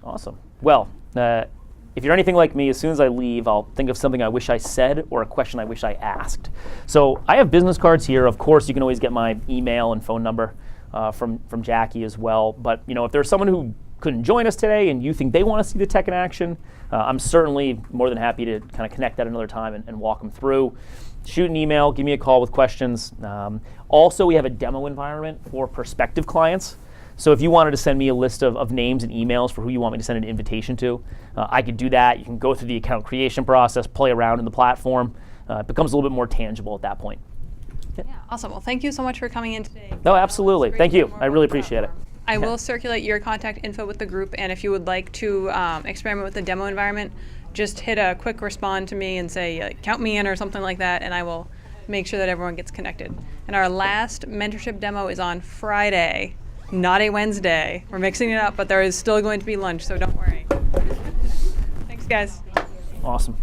[SPEAKER 1] Awesome. Well, if you're anything like me, as soon as I leave, I'll think of something I wish I said or a question I wish I asked. So I have business cards here. Of course, you can always get my email and phone number from Jackie as well. But if there's someone who couldn't join us today and you think they want to see the tech in action, I'm certainly more than happy to kind of connect at another time and walk them through. Shoot an email, give me a call with questions. Also, we have a demo environment for prospective clients. So if you wanted to send me a list of names and emails for who you want me to send an invitation to, I could do that. You can go through the account creation process, play around in the platform. It becomes a little bit more tangible at that point.
[SPEAKER 10] Yeah, awesome. Well, thank you so much for coming in today.
[SPEAKER 1] No, absolutely. Thank you. I really appreciate it.
[SPEAKER 10] I will circulate your contact info with the group, and if you would like to experiment with the demo environment, just hit a quick respond to me and say, count me in or something like that, and I will make sure that everyone gets connected. And our last mentorship demo is on Friday. Not a Wednesday. We're mixing it up, but there is still going to be lunch, so don't worry. Thanks, guys.
[SPEAKER 1] Awesome.